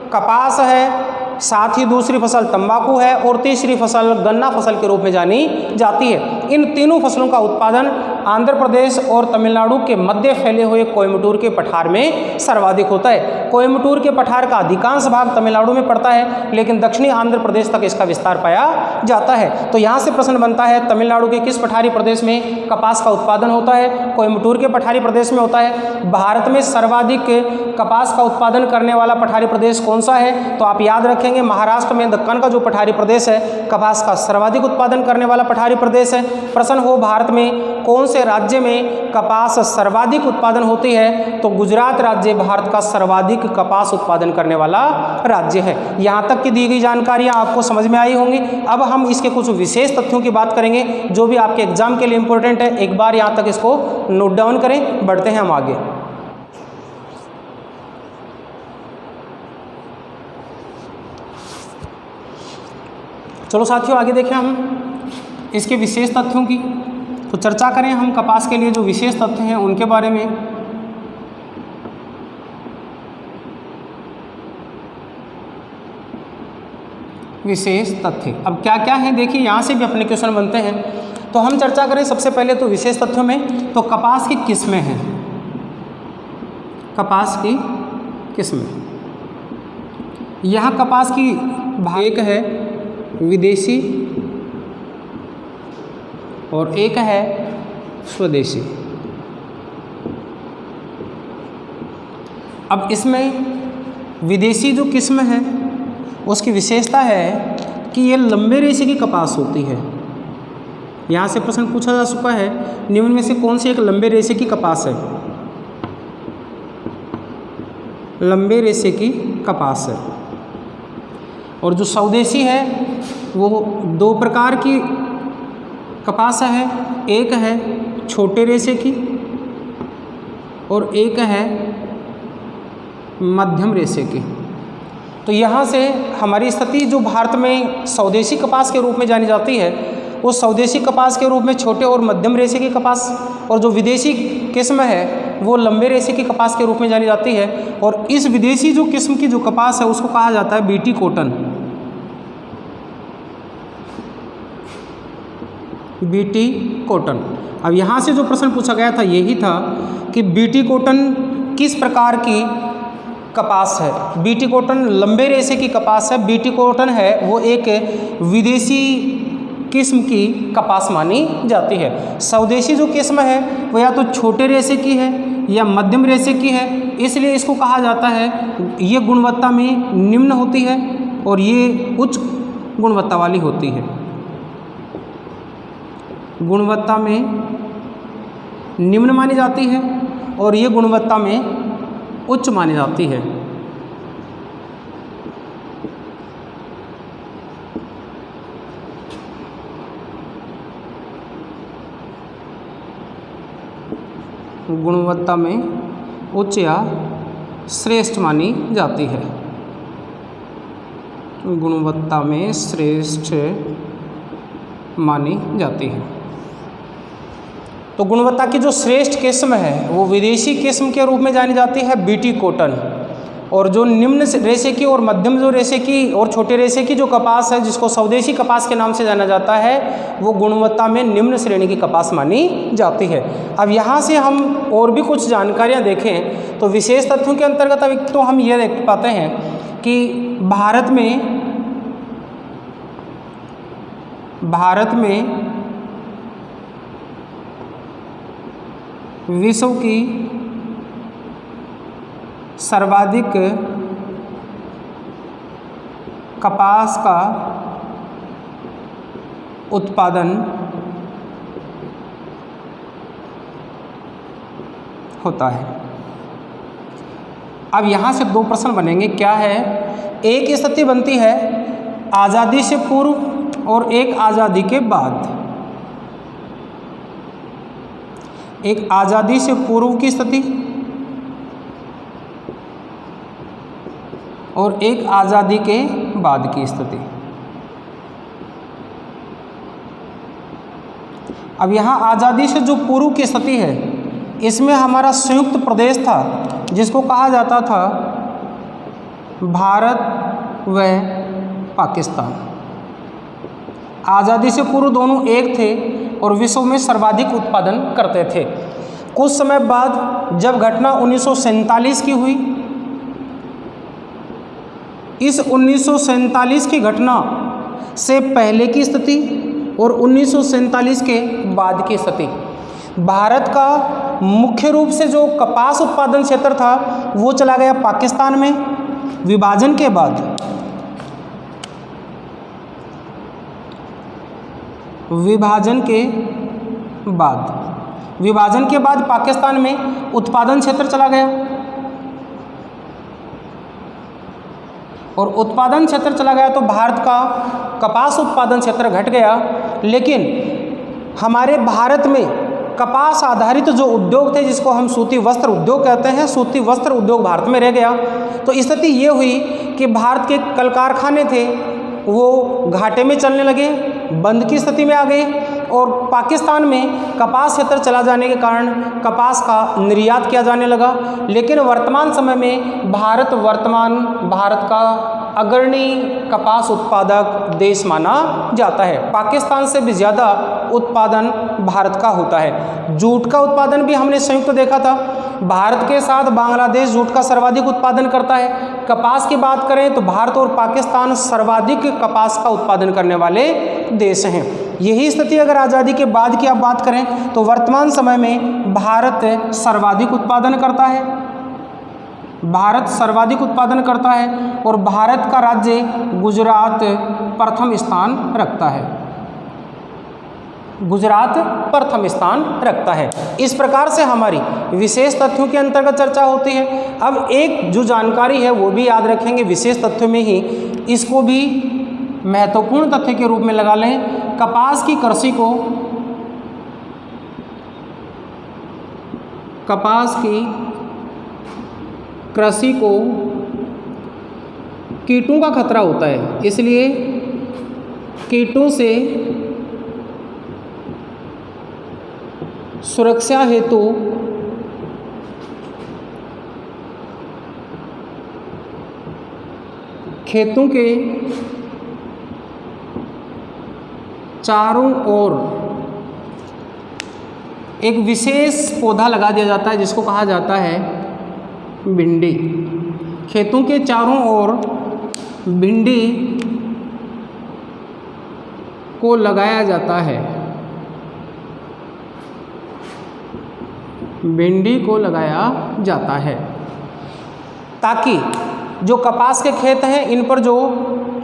कपास है, साथ ही दूसरी फसल तंबाकू है, और तीसरी फसल गन्ना फसल के रूप में जानी जाती है। इन तीनों फसलों का उत्पादन आंध्र प्रदेश और तमिलनाडु के मध्य फैले हुए कोयम्बटूर के पठार में सर्वाधिक होता है। कोयम्बटूर के पठार का अधिकांश भाग तमिलनाडु में पड़ता है, लेकिन दक्षिणी आंध्र प्रदेश तक इसका विस्तार पाया जाता है। तो यहाँ से प्रश्न बनता है, तमिलनाडु के किस पठारी प्रदेश में कपास का उत्पादन होता है? कोयम्बटूर के पठारी प्रदेश में होता है। भारत में सर्वाधिक कपास का उत्पादन करने वाला पठारी प्रदेश कौन सा है? तो आप याद रखेंगे, महाराष्ट्र में दक्कन का जो पठारी प्रदेश है कपास का सर्वाधिक उत्पादन करने वाला पठारी प्रदेश है। प्रश्न हो, भारत में कौन से राज्य में कपास सर्वाधिक उत्पादन होती है? तो गुजरात राज्य भारत का सर्वाधिक कपास उत्पादन करने वाला राज्य है। यहाँ तक की दी गई जानकारियाँ आपको समझ में आई होंगी। अब हम इसके कुछ विशेष तथ्यों की बात करेंगे जो भी आपके एग्जाम के लिए इंपॉर्टेंट है। एक बार यहाँ तक इसको नोट डाउन करें, बढ़ते हैं हम आगे। चलो साथियों, आगे देखें हम इसके विशेष तथ्यों की। तो चर्चा करें हम कपास के लिए जो विशेष तथ्य हैं उनके बारे में। विशेष तथ्य अब क्या क्या हैं, देखिए यहाँ से भी अपने क्वेश्चन बनते हैं। तो हम चर्चा करें सबसे पहले तो विशेष तथ्यों में, तो कपास की किस्में हैं। कपास की किस्में, यहाँ कपास की एक है विदेशी और एक है स्वदेशी। अब इसमें विदेशी जो किस्म है उसकी विशेषता है कि ये लंबे रेशे की कपास होती है। यहाँ से प्रश्न पूछा जा चुका है, निम्न में से कौन सी एक लंबे रेशे की कपास है? लंबे रेशे की कपास है। और जो स्वदेशी है वो 2 प्रकार की कपास है, एक है छोटे रेशे की और एक है मध्यम रेशे की। तो यहाँ से हमारी स्थिति जो भारत में स्वदेशी कपास के रूप में जानी जाती है, वो स्वदेशी कपास के रूप में छोटे और मध्यम रेशे की कपास, और जो विदेशी किस्म है वो लंबे रेशे की कपास के रूप में जानी जाती है। और इस विदेशी जो किस्म की जो कपास है उसको कहा जाता है बीटी कॉटन। BT cotton. अब यहाँ से जो प्रश्न पूछा गया था यही था कि बीटी कॉटन किस प्रकार की कपास है। बीटी कॉटन लंबे रेशे की कपास है। बीटी कॉटन है वो एक विदेशी किस्म की कपास मानी जाती है। स्वदेशी जो किस्म है वो या तो छोटे रेशे की है या मध्यम रेशे की है, इसलिए इसको कहा जाता है ये गुणवत्ता में निम्न होती है और ये उच्च गुणवत्ता वाली होती है, गुणवत्ता में निम्न मानी जाती है और ये गुणवत्ता में उच्च मानी जाती है। गुणवत्ता में उच्च या श्रेष्ठ मानी जाती है, गुणवत्ता में श्रेष्ठ मानी जाती है। तो गुणवत्ता की जो श्रेष्ठ किस्म है वो विदेशी किस्म के रूप में जानी जाती है बीटी कॉटन, और जो निम्न रेशे की और मध्यम जो रेशे की और छोटे रेशे की जो कपास है जिसको स्वदेशी कपास के नाम से जाना जाता है वो गुणवत्ता में निम्न श्रेणी की कपास मानी जाती है। अब यहाँ से हम और भी कुछ जानकारियाँ देखें तो विशेष तथ्यों के अंतर्गत अब तो हम ये देख पाते हैं कि भारत में विश्व की सर्वाधिक कपास का उत्पादन होता है। अब यहाँ से दो प्रश्न बनेंगे, क्या है, एक स्थिति बनती है आज़ादी से पूर्व और एक आज़ादी के बाद। एक आज़ादी से पूर्व की स्थिति और एक आज़ादी के बाद की स्थिति। अब यहाँ आज़ादी से जो पूर्व की स्थिति है इसमें हमारा संयुक्त प्रदेश था जिसको कहा जाता था भारत व पाकिस्तान। आज़ादी से पूर्व दोनों एक थे और विश्व में सर्वाधिक उत्पादन करते थे। कुछ समय बाद जब घटना 1947 की हुई, इस 1947 की घटना से पहले की स्थिति और 1947 के बाद की स्थिति, भारत का मुख्य रूप से जो कपास उत्पादन क्षेत्र था वो चला गया पाकिस्तान में। विभाजन के बाद पाकिस्तान में उत्पादन क्षेत्र चला गया और उत्पादन क्षेत्र चला गया तो भारत का कपास उत्पादन क्षेत्र घट गया। लेकिन हमारे भारत में कपास आधारित जो उद्योग थे जिसको हम सूती वस्त्र उद्योग कहते हैं, सूती वस्त्र उद्योग भारत में रह गया। तो स्थिति ये हुई कि भारत के कल कारखाने थे वो घाटे में चलने लगे, बंद की स्थिति में आ गए और पाकिस्तान में कपास क्षेत्र चला जाने के कारण कपास का निर्यात किया जाने लगा। लेकिन वर्तमान समय में भारत का अग्रणी कपास उत्पादक देश माना जाता है। पाकिस्तान से भी ज़्यादा उत्पादन भारत का होता है। जूट का उत्पादन भी हमने संयुक्त देखा था, भारत के साथ बांग्लादेश जूट का सर्वाधिक उत्पादन करता है। कपास की बात करें तो भारत और पाकिस्तान सर्वाधिक कपास का उत्पादन करने वाले देश हैं। यही स्थिति अगर आज़ादी के बाद की आप बात करें तो वर्तमान समय में भारत सर्वाधिक उत्पादन करता है और भारत का राज्य गुजरात प्रथम स्थान रखता है। इस प्रकार से हमारी विशेष तथ्यों के अंतर्गत चर्चा होती है। अब एक जो जानकारी है वो भी याद रखेंगे विशेष तथ्यों में ही, इसको भी महत्वपूर्ण तथ्य के रूप में लगा लें। कपास की कृषि को कीटों का खतरा होता है, इसलिए कीटों से सुरक्षा हेतु खेतों के चारों ओर एक विशेष पौधा लगा दिया जाता है जिसको कहा जाता है भिंडी। खेतों के चारों ओर भिंडी को लगाया जाता है ताकि जो कपास के खेत हैं इन पर जो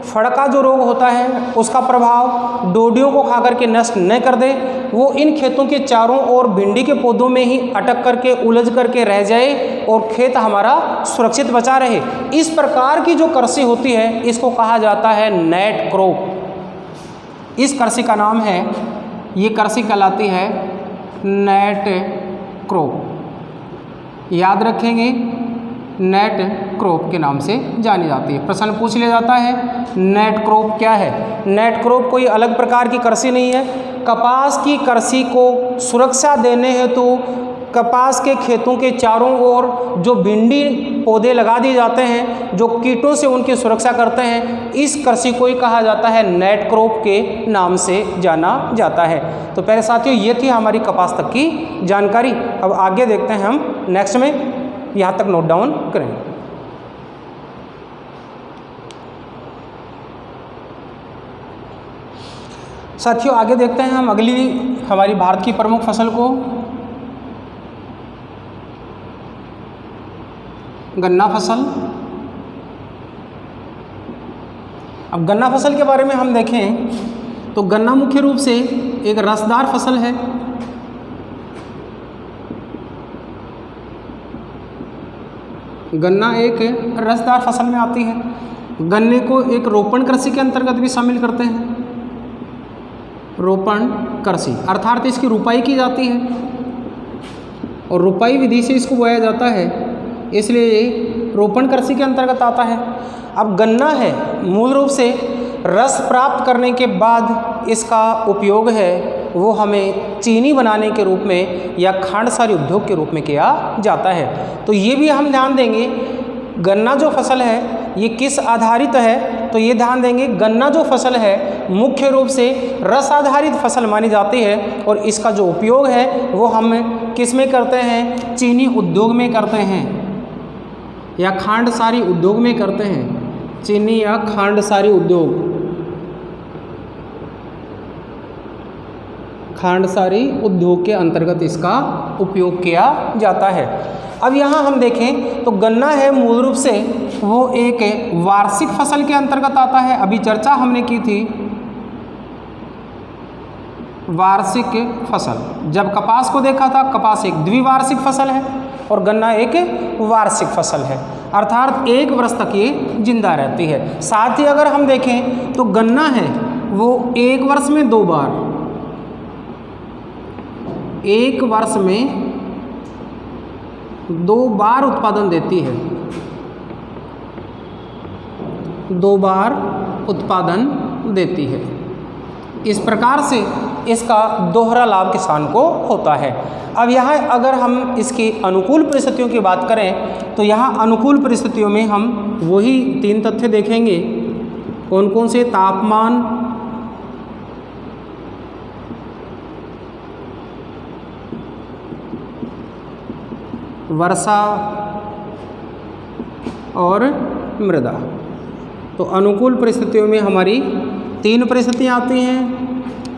फड़का जो रोग होता है उसका प्रभाव डोडियों को खा करके नष्ट न कर दे, वो इन खेतों के चारों ओर भिंडी के पौधों में ही अटक करके उलझ करके रह जाए और खेत हमारा सुरक्षित बचा रहे। इस प्रकार की जो कृषि होती है इसको कहा जाता है नेट क्रॉप। इस कृषि का नाम है, ये कृषि कहलाती है नेट क्रॉप। याद रखेंगे, नेट क्रॉप के नाम से जानी जाती है। प्रश्न पूछ लिया जाता है नेट क्रॉप क्या है। नेट क्रॉप कोई अलग प्रकार की कृषि नहीं है। कपास की कृषि को सुरक्षा देने हेतु कपास के खेतों के चारों ओर जो भिंडी पौधे लगा दिए जाते हैं जो कीटों से उनकी सुरक्षा करते हैं, इस कृषि को ही कहा जाता है नेट क्रॉप के नाम से जाना जाता है। तो पहले साथियों ये थी हमारी कपास तक की जानकारी। अब आगे देखते हैं हम नेक्स्ट में, यहाँ तक नोट डाउन करें। साथियों आगे देखते हैं हम अगली हमारी भारत की प्रमुख फसल को, गन्ना फसल। अब गन्ना फसल के बारे में हम देखें तो गन्ना मुख्य रूप से एक रसदार फसल है। गन्ना एक रसदार फसल में आती है। गन्ने को एक रोपण कृषि के अंतर्गत भी शामिल करते हैं। रोपण कृषि अर्थात इसकी रुपाई की जाती है और रुपाई विधि से इसको बोया जाता है, इसलिए ये रोपण कृषि के अंतर्गत आता है। अब गन्ना है मूल रूप से रस प्राप्त करने के बाद इसका उपयोग है वो हमें चीनी बनाने के रूप में या खांडसारी उद्योग के रूप में किया जाता है। तो ये भी हम ध्यान देंगे गन्ना जो फसल है ये किस आधारित है, तो ये ध्यान देंगे गन्ना जो फसल है मुख्य रूप से रस आधारित फसल मानी जाती है और इसका जो उपयोग है वो हम किस में करते हैं, चीनी उद्योग में करते हैं या खांडसारी उद्योग में करते हैं। चीनी या खांडसारी उद्योग, खांडसारी उद्योग के अंतर्गत इसका उपयोग किया जाता है। अब यहाँ हम देखें तो गन्ना है मूल रूप से वो एक वार्षिक फसल के अंतर्गत आता है। अभी चर्चा हमने की थी वार्षिक फसल, जब कपास को देखा था कपास एक द्विवार्षिक फसल है और गन्ना एक वार्षिक फसल है, अर्थात एक वर्ष तक ये जिंदा रहती है। साथ ही अगर हम देखें तो गन्ना है वो एक वर्ष में दो बार, एक वर्ष में दो बार उत्पादन देती है, दो बार उत्पादन देती है। इस प्रकार से इसका दोहरा लाभ किसान को होता है। अब यहाँ अगर हम इसकी अनुकूल परिस्थितियों की बात करें तो यहाँ अनुकूल परिस्थितियों में हम वही तीन तथ्य देखेंगे। कौन कौन से? तापमान, वर्षा और मृदा। तो अनुकूल परिस्थितियों में हमारी तीन परिस्थितियाँ आती हैं।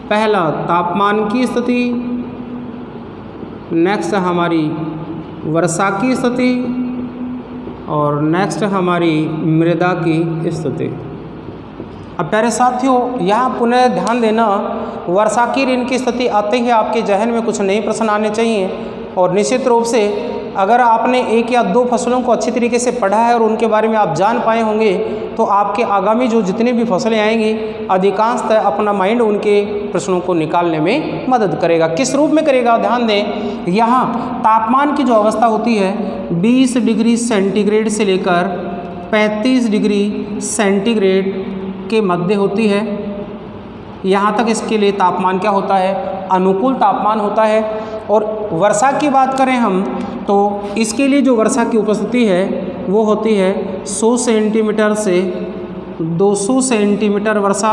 पहला तापमान की स्थिति, नेक्स्ट हमारी वर्षा की स्थिति और नेक्स्ट हमारी मृदा की स्थिति। अब प्यारे साथियों यहाँ पुनः ध्यान देना, वर्षा की ऋण की स्थिति आते ही आपके जहन में कुछ नए प्रश्न आने चाहिए और निश्चित रूप से अगर आपने एक या दो फसलों को अच्छी तरीके से पढ़ा है और उनके बारे में आप जान पाए होंगे तो आपके आगामी जो जितने भी फसलें आएंगी अधिकांशतः अपना माइंड उनके प्रश्नों को निकालने में मदद करेगा। किस रूप में करेगा? ध्यान दें, यहाँ तापमान की जो अवस्था होती है 20 डिग्री सेंटीग्रेड से लेकर 35 डिग्री सेंटीग्रेड के मध्य होती है। यहाँ तक इसके लिए तापमान क्या होता है? अनुकूल तापमान होता है। और वर्षा की बात करें हम तो इसके लिए जो वर्षा की उपस्थिति है वो होती है 100 सेंटीमीटर से 200 सेंटीमीटर वर्षा।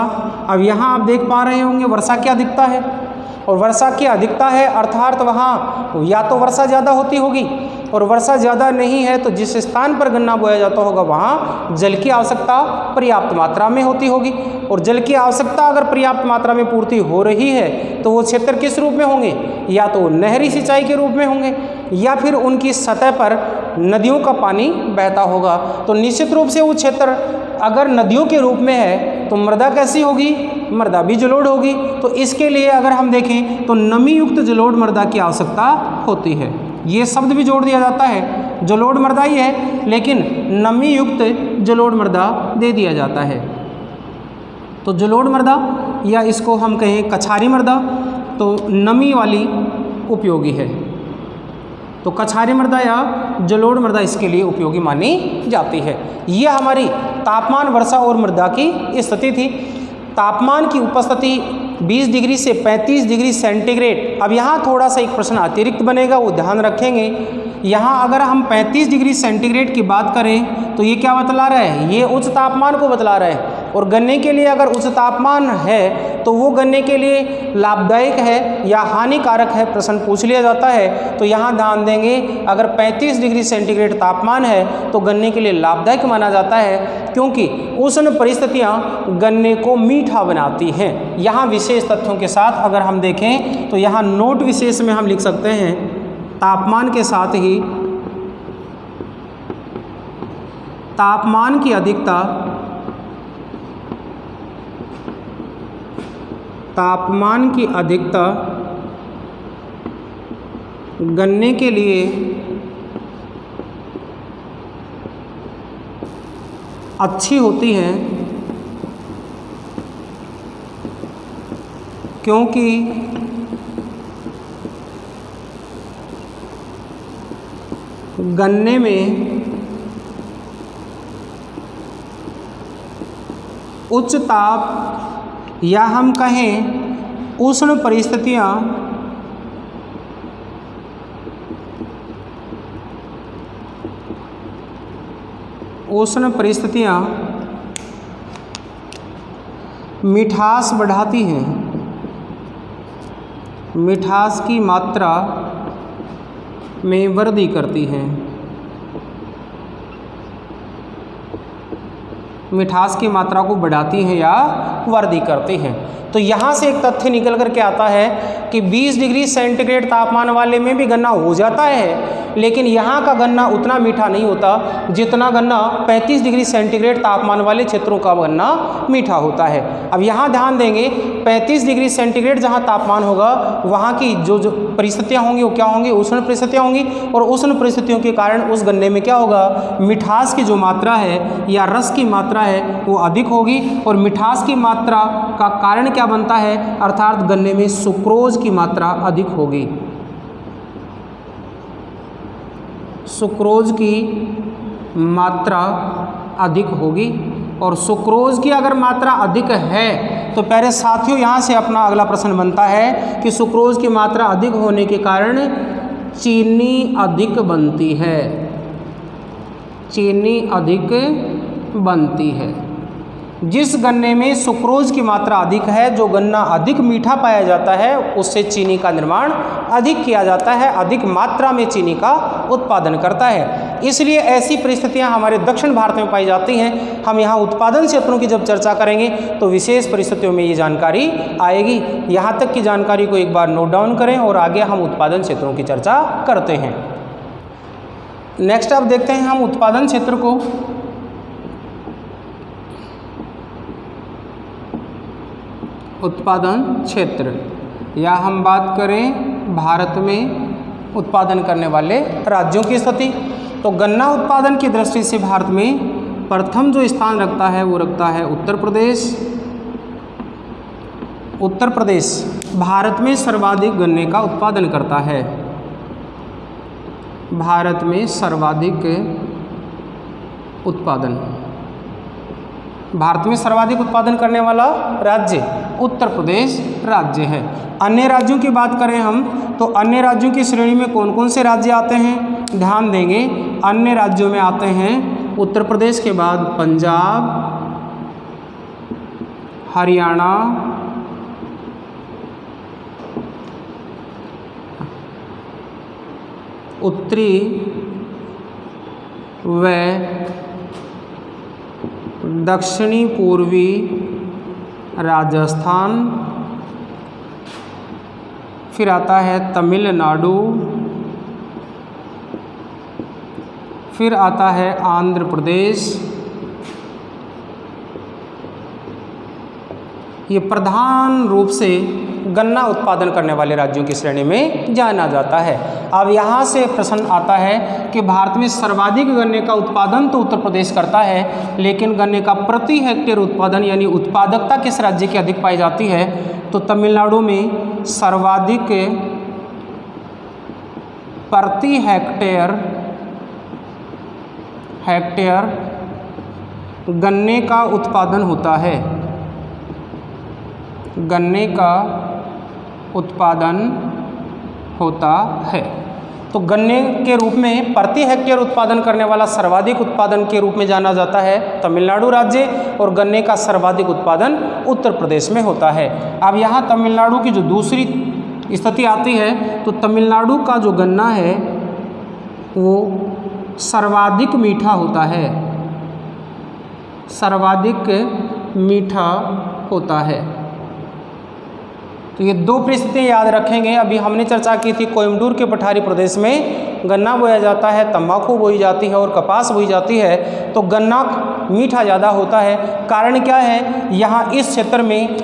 अब यहाँ आप देख पा रहे होंगे वर्षा की अधिकता है और वर्षा की अधिकता है अर्थात वहाँ या तो वर्षा ज़्यादा होती होगी और वर्षा ज़्यादा नहीं है तो जिस स्थान पर गन्ना बोया जाता होगा वहाँ जल की आवश्यकता पर्याप्त मात्रा में होती होगी और जल की आवश्यकता अगर पर्याप्त मात्रा में पूर्ति हो रही है तो वो क्षेत्र किस रूप में होंगे? या तो नहरी सिंचाई के रूप में होंगे या फिर उनकी सतह पर नदियों का पानी बहता होगा। तो निश्चित रूप से वो क्षेत्र अगर नदियों के रूप में है तो मृदा कैसी होगी, मृदा भी जलोढ़ होगी। तो इसके लिए अगर हम देखें तो नमी युक्त जलोढ़ मृदा की आवश्यकता होती है। ये शब्द भी जोड़ दिया जाता है, जलोढ़ मृदा ही है लेकिन नमी युक्त जलोढ़ मृदा दे दिया जाता है। तो जलोढ़ मृदा या इसको हम कहें कछारी मृदा तो नमी वाली उपयोगी है। तो कछारी मृदा या जलोढ़ मृदा इसके लिए उपयोगी मानी जाती है। ये हमारी तापमान, वर्षा और मृदा की स्थिति थी। तापमान की उपस्थिति 20 डिग्री से 35 डिग्री सेंटीग्रेड। अब यहाँ थोड़ा सा एक प्रश्न अतिरिक्त बनेगा, वो ध्यान रखेंगे। यहाँ अगर हम 35 डिग्री सेंटीग्रेड की बात करें तो ये क्या बतला रहा है, ये उच्च तापमान को बतला रहा है। और गन्ने के लिए अगर उच्च तापमान है तो वो गन्ने के लिए लाभदायक है या हानिकारक है, प्रश्न पूछ लिया जाता है। तो यहाँ ध्यान देंगे, अगर 35 डिग्री सेंटीग्रेड तापमान है तो गन्ने के लिए लाभदायक माना जाता है, क्योंकि उष्ण परिस्थितियाँ गन्ने को मीठा बनाती हैं। यहाँ विशेष तथ्यों के साथ अगर हम देखें तो यहाँ नोट विशेष में हम लिख सकते हैं, तापमान के साथ ही तापमान की अधिकता, तापमान की अधिकता गन्ने के लिए अच्छी होती है, क्योंकि गन्ने में उच्च ताप या हम कहें उष्ण परिस्थितियाँ मिठास बढ़ाती हैं, मिठास की मात्रा में वृद्धि करती हैं, मिठास की मात्रा को बढ़ाती हैं या वृद्धि करती हैं। तो यहाँ से एक तथ्य निकल कर के आता है कि 20 डिग्री सेंटीग्रेड तापमान वाले में भी गन्ना हो जाता है, लेकिन यहाँ का गन्ना उतना मीठा नहीं होता जितना गन्ना 35 डिग्री सेंटीग्रेड तापमान वाले क्षेत्रों का गन्ना मीठा होता है। अब यहाँ ध्यान देंगे, 35 डिग्री सेंटीग्रेड जहाँ तापमान होगा वहाँ की जो परिस्थितियाँ होंगी वो क्या होंगी, उष्ण परिस्थितियाँ होंगी। और उष्ण परिस्थितियों के कारण उस गन्ने में क्या होगा, मिठास की जो मात्रा है या रस की मात्रा है वो अधिक होगी। और मिठास की मात्रा का कारण क्या बनता है, अर्थात गन्ने में सुक्रोज की मात्रा अधिक होगी, सुक्रोज की मात्रा अधिक होगी। और सुक्रोज की अगर मात्रा अधिक है तो प्यारे साथियों यहाँ से अपना अगला प्रश्न बनता है कि सुक्रोज की मात्रा अधिक होने के कारण चीनी अधिक बनती है, चीनी अधिक बनती है। जिस गन्ने में सुक्रोज की मात्रा अधिक है, जो गन्ना अधिक मीठा पाया जाता है, उससे चीनी का निर्माण अधिक किया जाता है, अधिक मात्रा में चीनी का उत्पादन करता है। इसलिए ऐसी परिस्थितियां हमारे दक्षिण भारत में पाई जाती हैं। हम यहाँ उत्पादन क्षेत्रों की जब चर्चा करेंगे तो विशेष परिस्थितियों में ये जानकारी आएगी। यहाँ तक की जानकारी को एक बार नोट डाउन करें और आगे हम उत्पादन क्षेत्रों की चर्चा करते हैं। नेक्स्ट आप देखते हैं हम उत्पादन क्षेत्र को। उत्पादन क्षेत्र या हम बात करें भारत में उत्पादन करने वाले राज्यों की स्थिति, तो गन्ना उत्पादन की दृष्टि से भारत में प्रथम जो स्थान रखता है वो रखता है उत्तर प्रदेश। उत्तर प्रदेश भारत में सर्वाधिक गन्ने का उत्पादन करता है, भारत में सर्वाधिक उत्पादन, भारत में सर्वाधिक उत्पादन करने वाला राज्य उत्तर प्रदेश राज्य है। अन्य राज्यों की बात करें हम तो अन्य राज्यों की श्रेणी में कौन कौन से राज्य आते हैं, ध्यान देंगे। अन्य राज्यों में आते हैं उत्तर प्रदेश के बाद पंजाब, हरियाणा, उत्तरी व दक्षिणी पूर्वी राजस्थान, फिर आता है तमिलनाडु, फिर आता है आंध्र प्रदेश। ये प्रधान रूप से गन्ना उत्पादन करने वाले राज्यों की श्रेणी में जाना जाता है। अब यहाँ से प्रश्न आता है कि भारत में सर्वाधिक गन्ने का उत्पादन तो उत्तर प्रदेश करता है, लेकिन गन्ने का प्रति हेक्टेयर उत्पादन यानी उत्पादकता किस राज्य की अधिक पाई जाती है? तो तमिलनाडु में सर्वाधिक प्रति हेक्टेयर गन्ने का उत्पादन होता है। गन्ने का उत्पादन होता है। तो गन्ने के रूप में प्रति हेक्टेयर उत्पादन करने वाला सर्वाधिक उत्पादन के रूप में जाना जाता है तमिलनाडु राज्य, और गन्ने का सर्वाधिक उत्पादन उत्तर प्रदेश में होता है। अब यहाँ तमिलनाडु की जो दूसरी स्थिति आती है, तो तमिलनाडु का जो गन्ना है वो सर्वाधिक मीठा होता है, सर्वाधिक मीठा होता है। तो ये दो परिस्थितियाँ याद रखेंगे। अभी हमने चर्चा की थी कोयम्बटूर के पठारी प्रदेश में गन्ना बोया जाता है, तंबाकू बोई जाती है और कपास बोई जाती है, तो गन्ना मीठा ज़्यादा होता है। कारण क्या है? यहाँ इस क्षेत्र में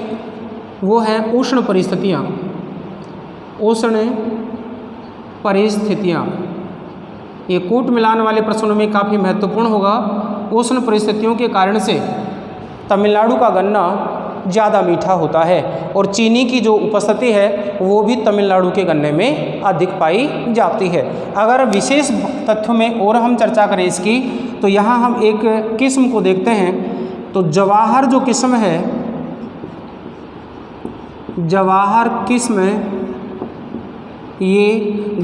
वो है उष्ण परिस्थितियाँ, उष्ण परिस्थितियाँ। ये कूट मिलान वाले प्रश्नों में काफ़ी महत्वपूर्ण होगा। उष्ण परिस्थितियों के कारण से तमिलनाडु का गन्ना ज़्यादा मीठा होता है, और चीनी की जो उपस्थिति है वो भी तमिलनाडु के गन्ने में अधिक पाई जाती है। अगर विशेष तथ्यों में और हम चर्चा करें इसकी, तो यहाँ हम एक किस्म को देखते हैं। तो जवाहर जो किस्म है, जवाहर किस्म ये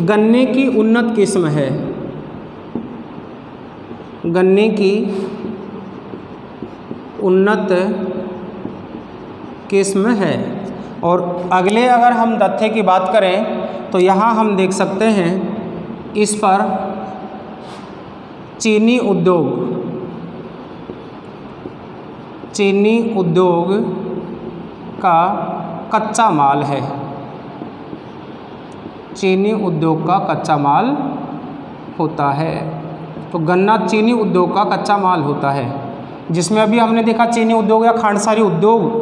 गन्ने की उन्नत किस्म है, गन्ने की उन्नत किस्म है। और अगले अगर हम तथ्य की बात करें, तो यहाँ हम देख सकते हैं इस पर चीनी उद्योग, चीनी उद्योग का कच्चा माल है, चीनी उद्योग का कच्चा माल होता है। तो गन्ना चीनी उद्योग का कच्चा माल होता है, जिसमें अभी हमने देखा चीनी उद्योग या खांडसारी उद्योग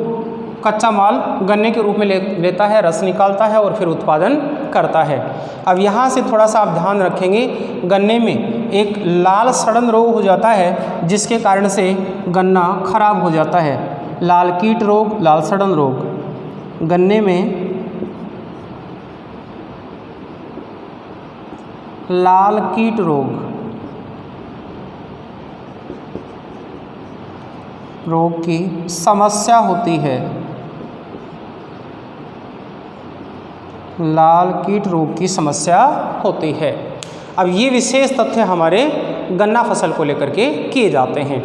कच्चा माल गन्ने के रूप में लेता है, रस निकालता है और फिर उत्पादन करता है। अब यहाँ से थोड़ा सा आप ध्यान रखेंगे, गन्ने में एक लाल सड़न रोग हो जाता है, जिसके कारण से गन्ना खराब हो जाता है। लाल कीट रोग, लाल सड़न रोग, गन्ने में लाल कीट रोग की समस्या होती है, लाल कीट रोग की समस्या होती है। अब ये विशेष तथ्य हमारे गन्ना फसल को लेकर के किए जाते हैं।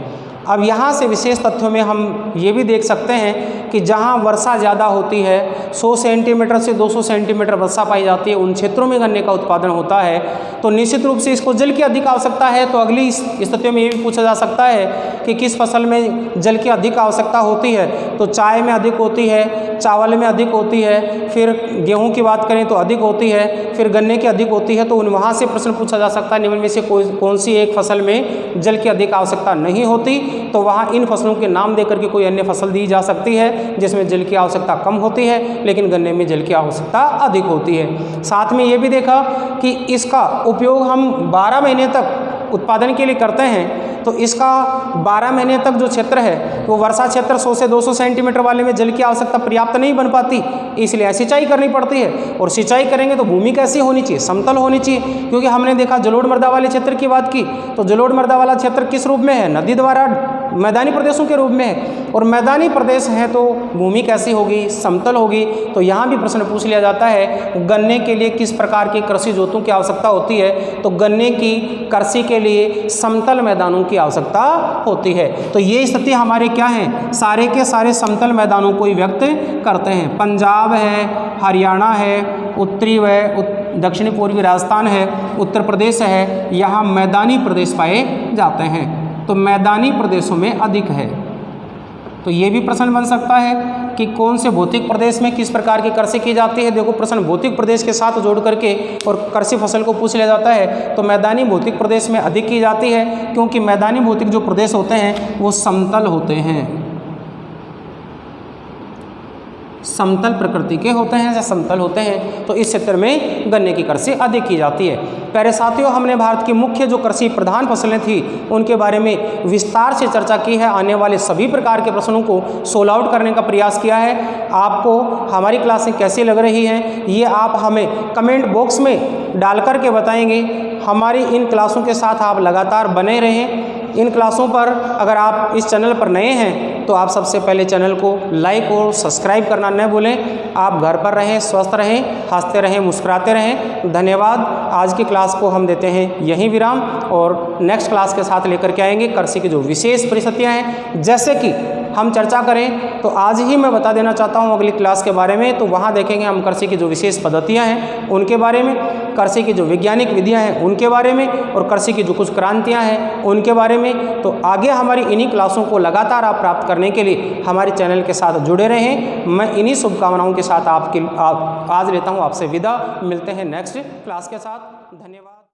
अब यहाँ से विशेष तथ्यों में हम ये भी देख सकते हैं कि जहाँ वर्षा ज़्यादा होती है, 100 सेंटीमीटर से 200 सेंटीमीटर वर्षा पाई जाती है, उन क्षेत्रों में गन्ने का उत्पादन होता है। तो निश्चित रूप से इसको जल की अधिक आवश्यकता है। तो अगली स्थितियों में ये भी पूछा जा सकता है कि किस फसल में जल की अधिक आवश्यकता होती है? तो चाय में अधिक होती है, चावल में अधिक होती है, फिर गेहूँ की बात करें तो अधिक होती है, फिर गन्ने की अधिक होती है। तो वहाँ से प्रश्न पूछा जा सकता है निम्न में से कौन सी एक फसल में जल की अधिक आवश्यकता नहीं होती? तो वहाँ इन फसलों के नाम देकर के कोई अन्य फसल दी जा सकती है जिसमें जल की आवश्यकता कम होती है, लेकिन गन्ने में जल की आवश्यकता अधिक होती है। साथ में ये भी देखा कि इसका उपयोग हम 12 महीने तक उत्पादन के लिए करते हैं। तो इसका 12 महीने तक जो क्षेत्र है वो वर्षा क्षेत्र 100 से 200 सेंटीमीटर वाले में जल की आवश्यकता पर्याप्त नहीं बन पाती, इसलिए सिंचाई करनी पड़ती है। और सिंचाई करेंगे तो भूमि कैसी होनी चाहिए? समतल होनी चाहिए, क्योंकि हमने देखा जलोढ़ मृदा वाले क्षेत्र की बात की, तो जलोढ़ मृदा वाला क्षेत्र किस रूप में है? नदी द्वारा मैदानी प्रदेशों के रूप में है। और मैदानी प्रदेश है तो भूमि कैसी होगी? समतल होगी। तो यहाँ भी प्रश्न पूछ लिया जाता है गन्ने के लिए किस प्रकार की कृषि जोतों की आवश्यकता होती है? तो गन्ने की कृषि के लिए समतल मैदानों की आवश्यकता होती है। तो ये स्थिति हमारे क्या है? सारे के सारे समतल मैदानों को ही व्यक्त करते हैं। पंजाब है, हरियाणा है, उत्तरी व दक्षिणी पूर्वी राजस्थान है, उत्तर प्रदेश है, यहाँ मैदानी प्रदेश पाए जाते हैं। तो मैदानी प्रदेशों में अधिक है, तो ये भी प्रश्न बन सकता है कि कौन से भौतिक प्रदेश में किस प्रकार की कृषि की जाती है। देखो प्रश्न भौतिक प्रदेश के साथ जोड़ करके और कृषि फसल को पूछ लिया जाता है तो मैदानी भौतिक प्रदेश में अधिक की जाती है, क्योंकि मैदानी भौतिक जो प्रदेश होते हैं वो समतल होते हैं, समतल प्रकृति के होते हैं या समतल होते हैं, तो इस क्षेत्र में गन्ने की कृषि अधिक की जाती है। प्यारे साथियों, हमने भारत की मुख्य जो कृषि प्रधान फसलें थी उनके बारे में विस्तार से चर्चा की है। आने वाले सभी प्रकार के प्रश्नों को सोल्व आउट करने का प्रयास किया है। आपको हमारी क्लासें कैसी लग रही हैं ये आप हमें कमेंट बॉक्स में डाल कर के बताएंगे। हमारी इन क्लासों के साथ आप लगातार बने रहें। इन क्लासों पर अगर आप इस चैनल पर नए हैं तो आप सबसे पहले चैनल को लाइक और सब्सक्राइब करना न भूलें। आप घर पर रहें, स्वस्थ रहें, हंसते रहें, मुस्कुराते रहें। धन्यवाद। आज की क्लास को हम देते हैं यहीं विराम और नेक्स्ट क्लास के साथ लेकर के आएंगे कृषि की जो विशेष परिस्थितियाँ हैं। जैसे कि हम चर्चा करें तो आज ही मैं बता देना चाहता हूं अगली क्लास के बारे में, तो वहां देखेंगे हम कृषि की जो विशेष पद्धतियां हैं उनके बारे में, कृषि की जो वैज्ञानिक विधियां हैं उनके बारे में और कृषि की जो कुछ क्रांतियां हैं उनके बारे में। तो आगे हमारी इन्हीं क्लासों को लगातार आप प्राप्त करने के लिए हमारे चैनल के साथ जुड़े रहें। मैं इन्हीं शुभकामनाओं के साथ आज लेता हूँ आपसे विदा। मिलते हैं नेक्स्ट क्लास के साथ। धन्यवाद।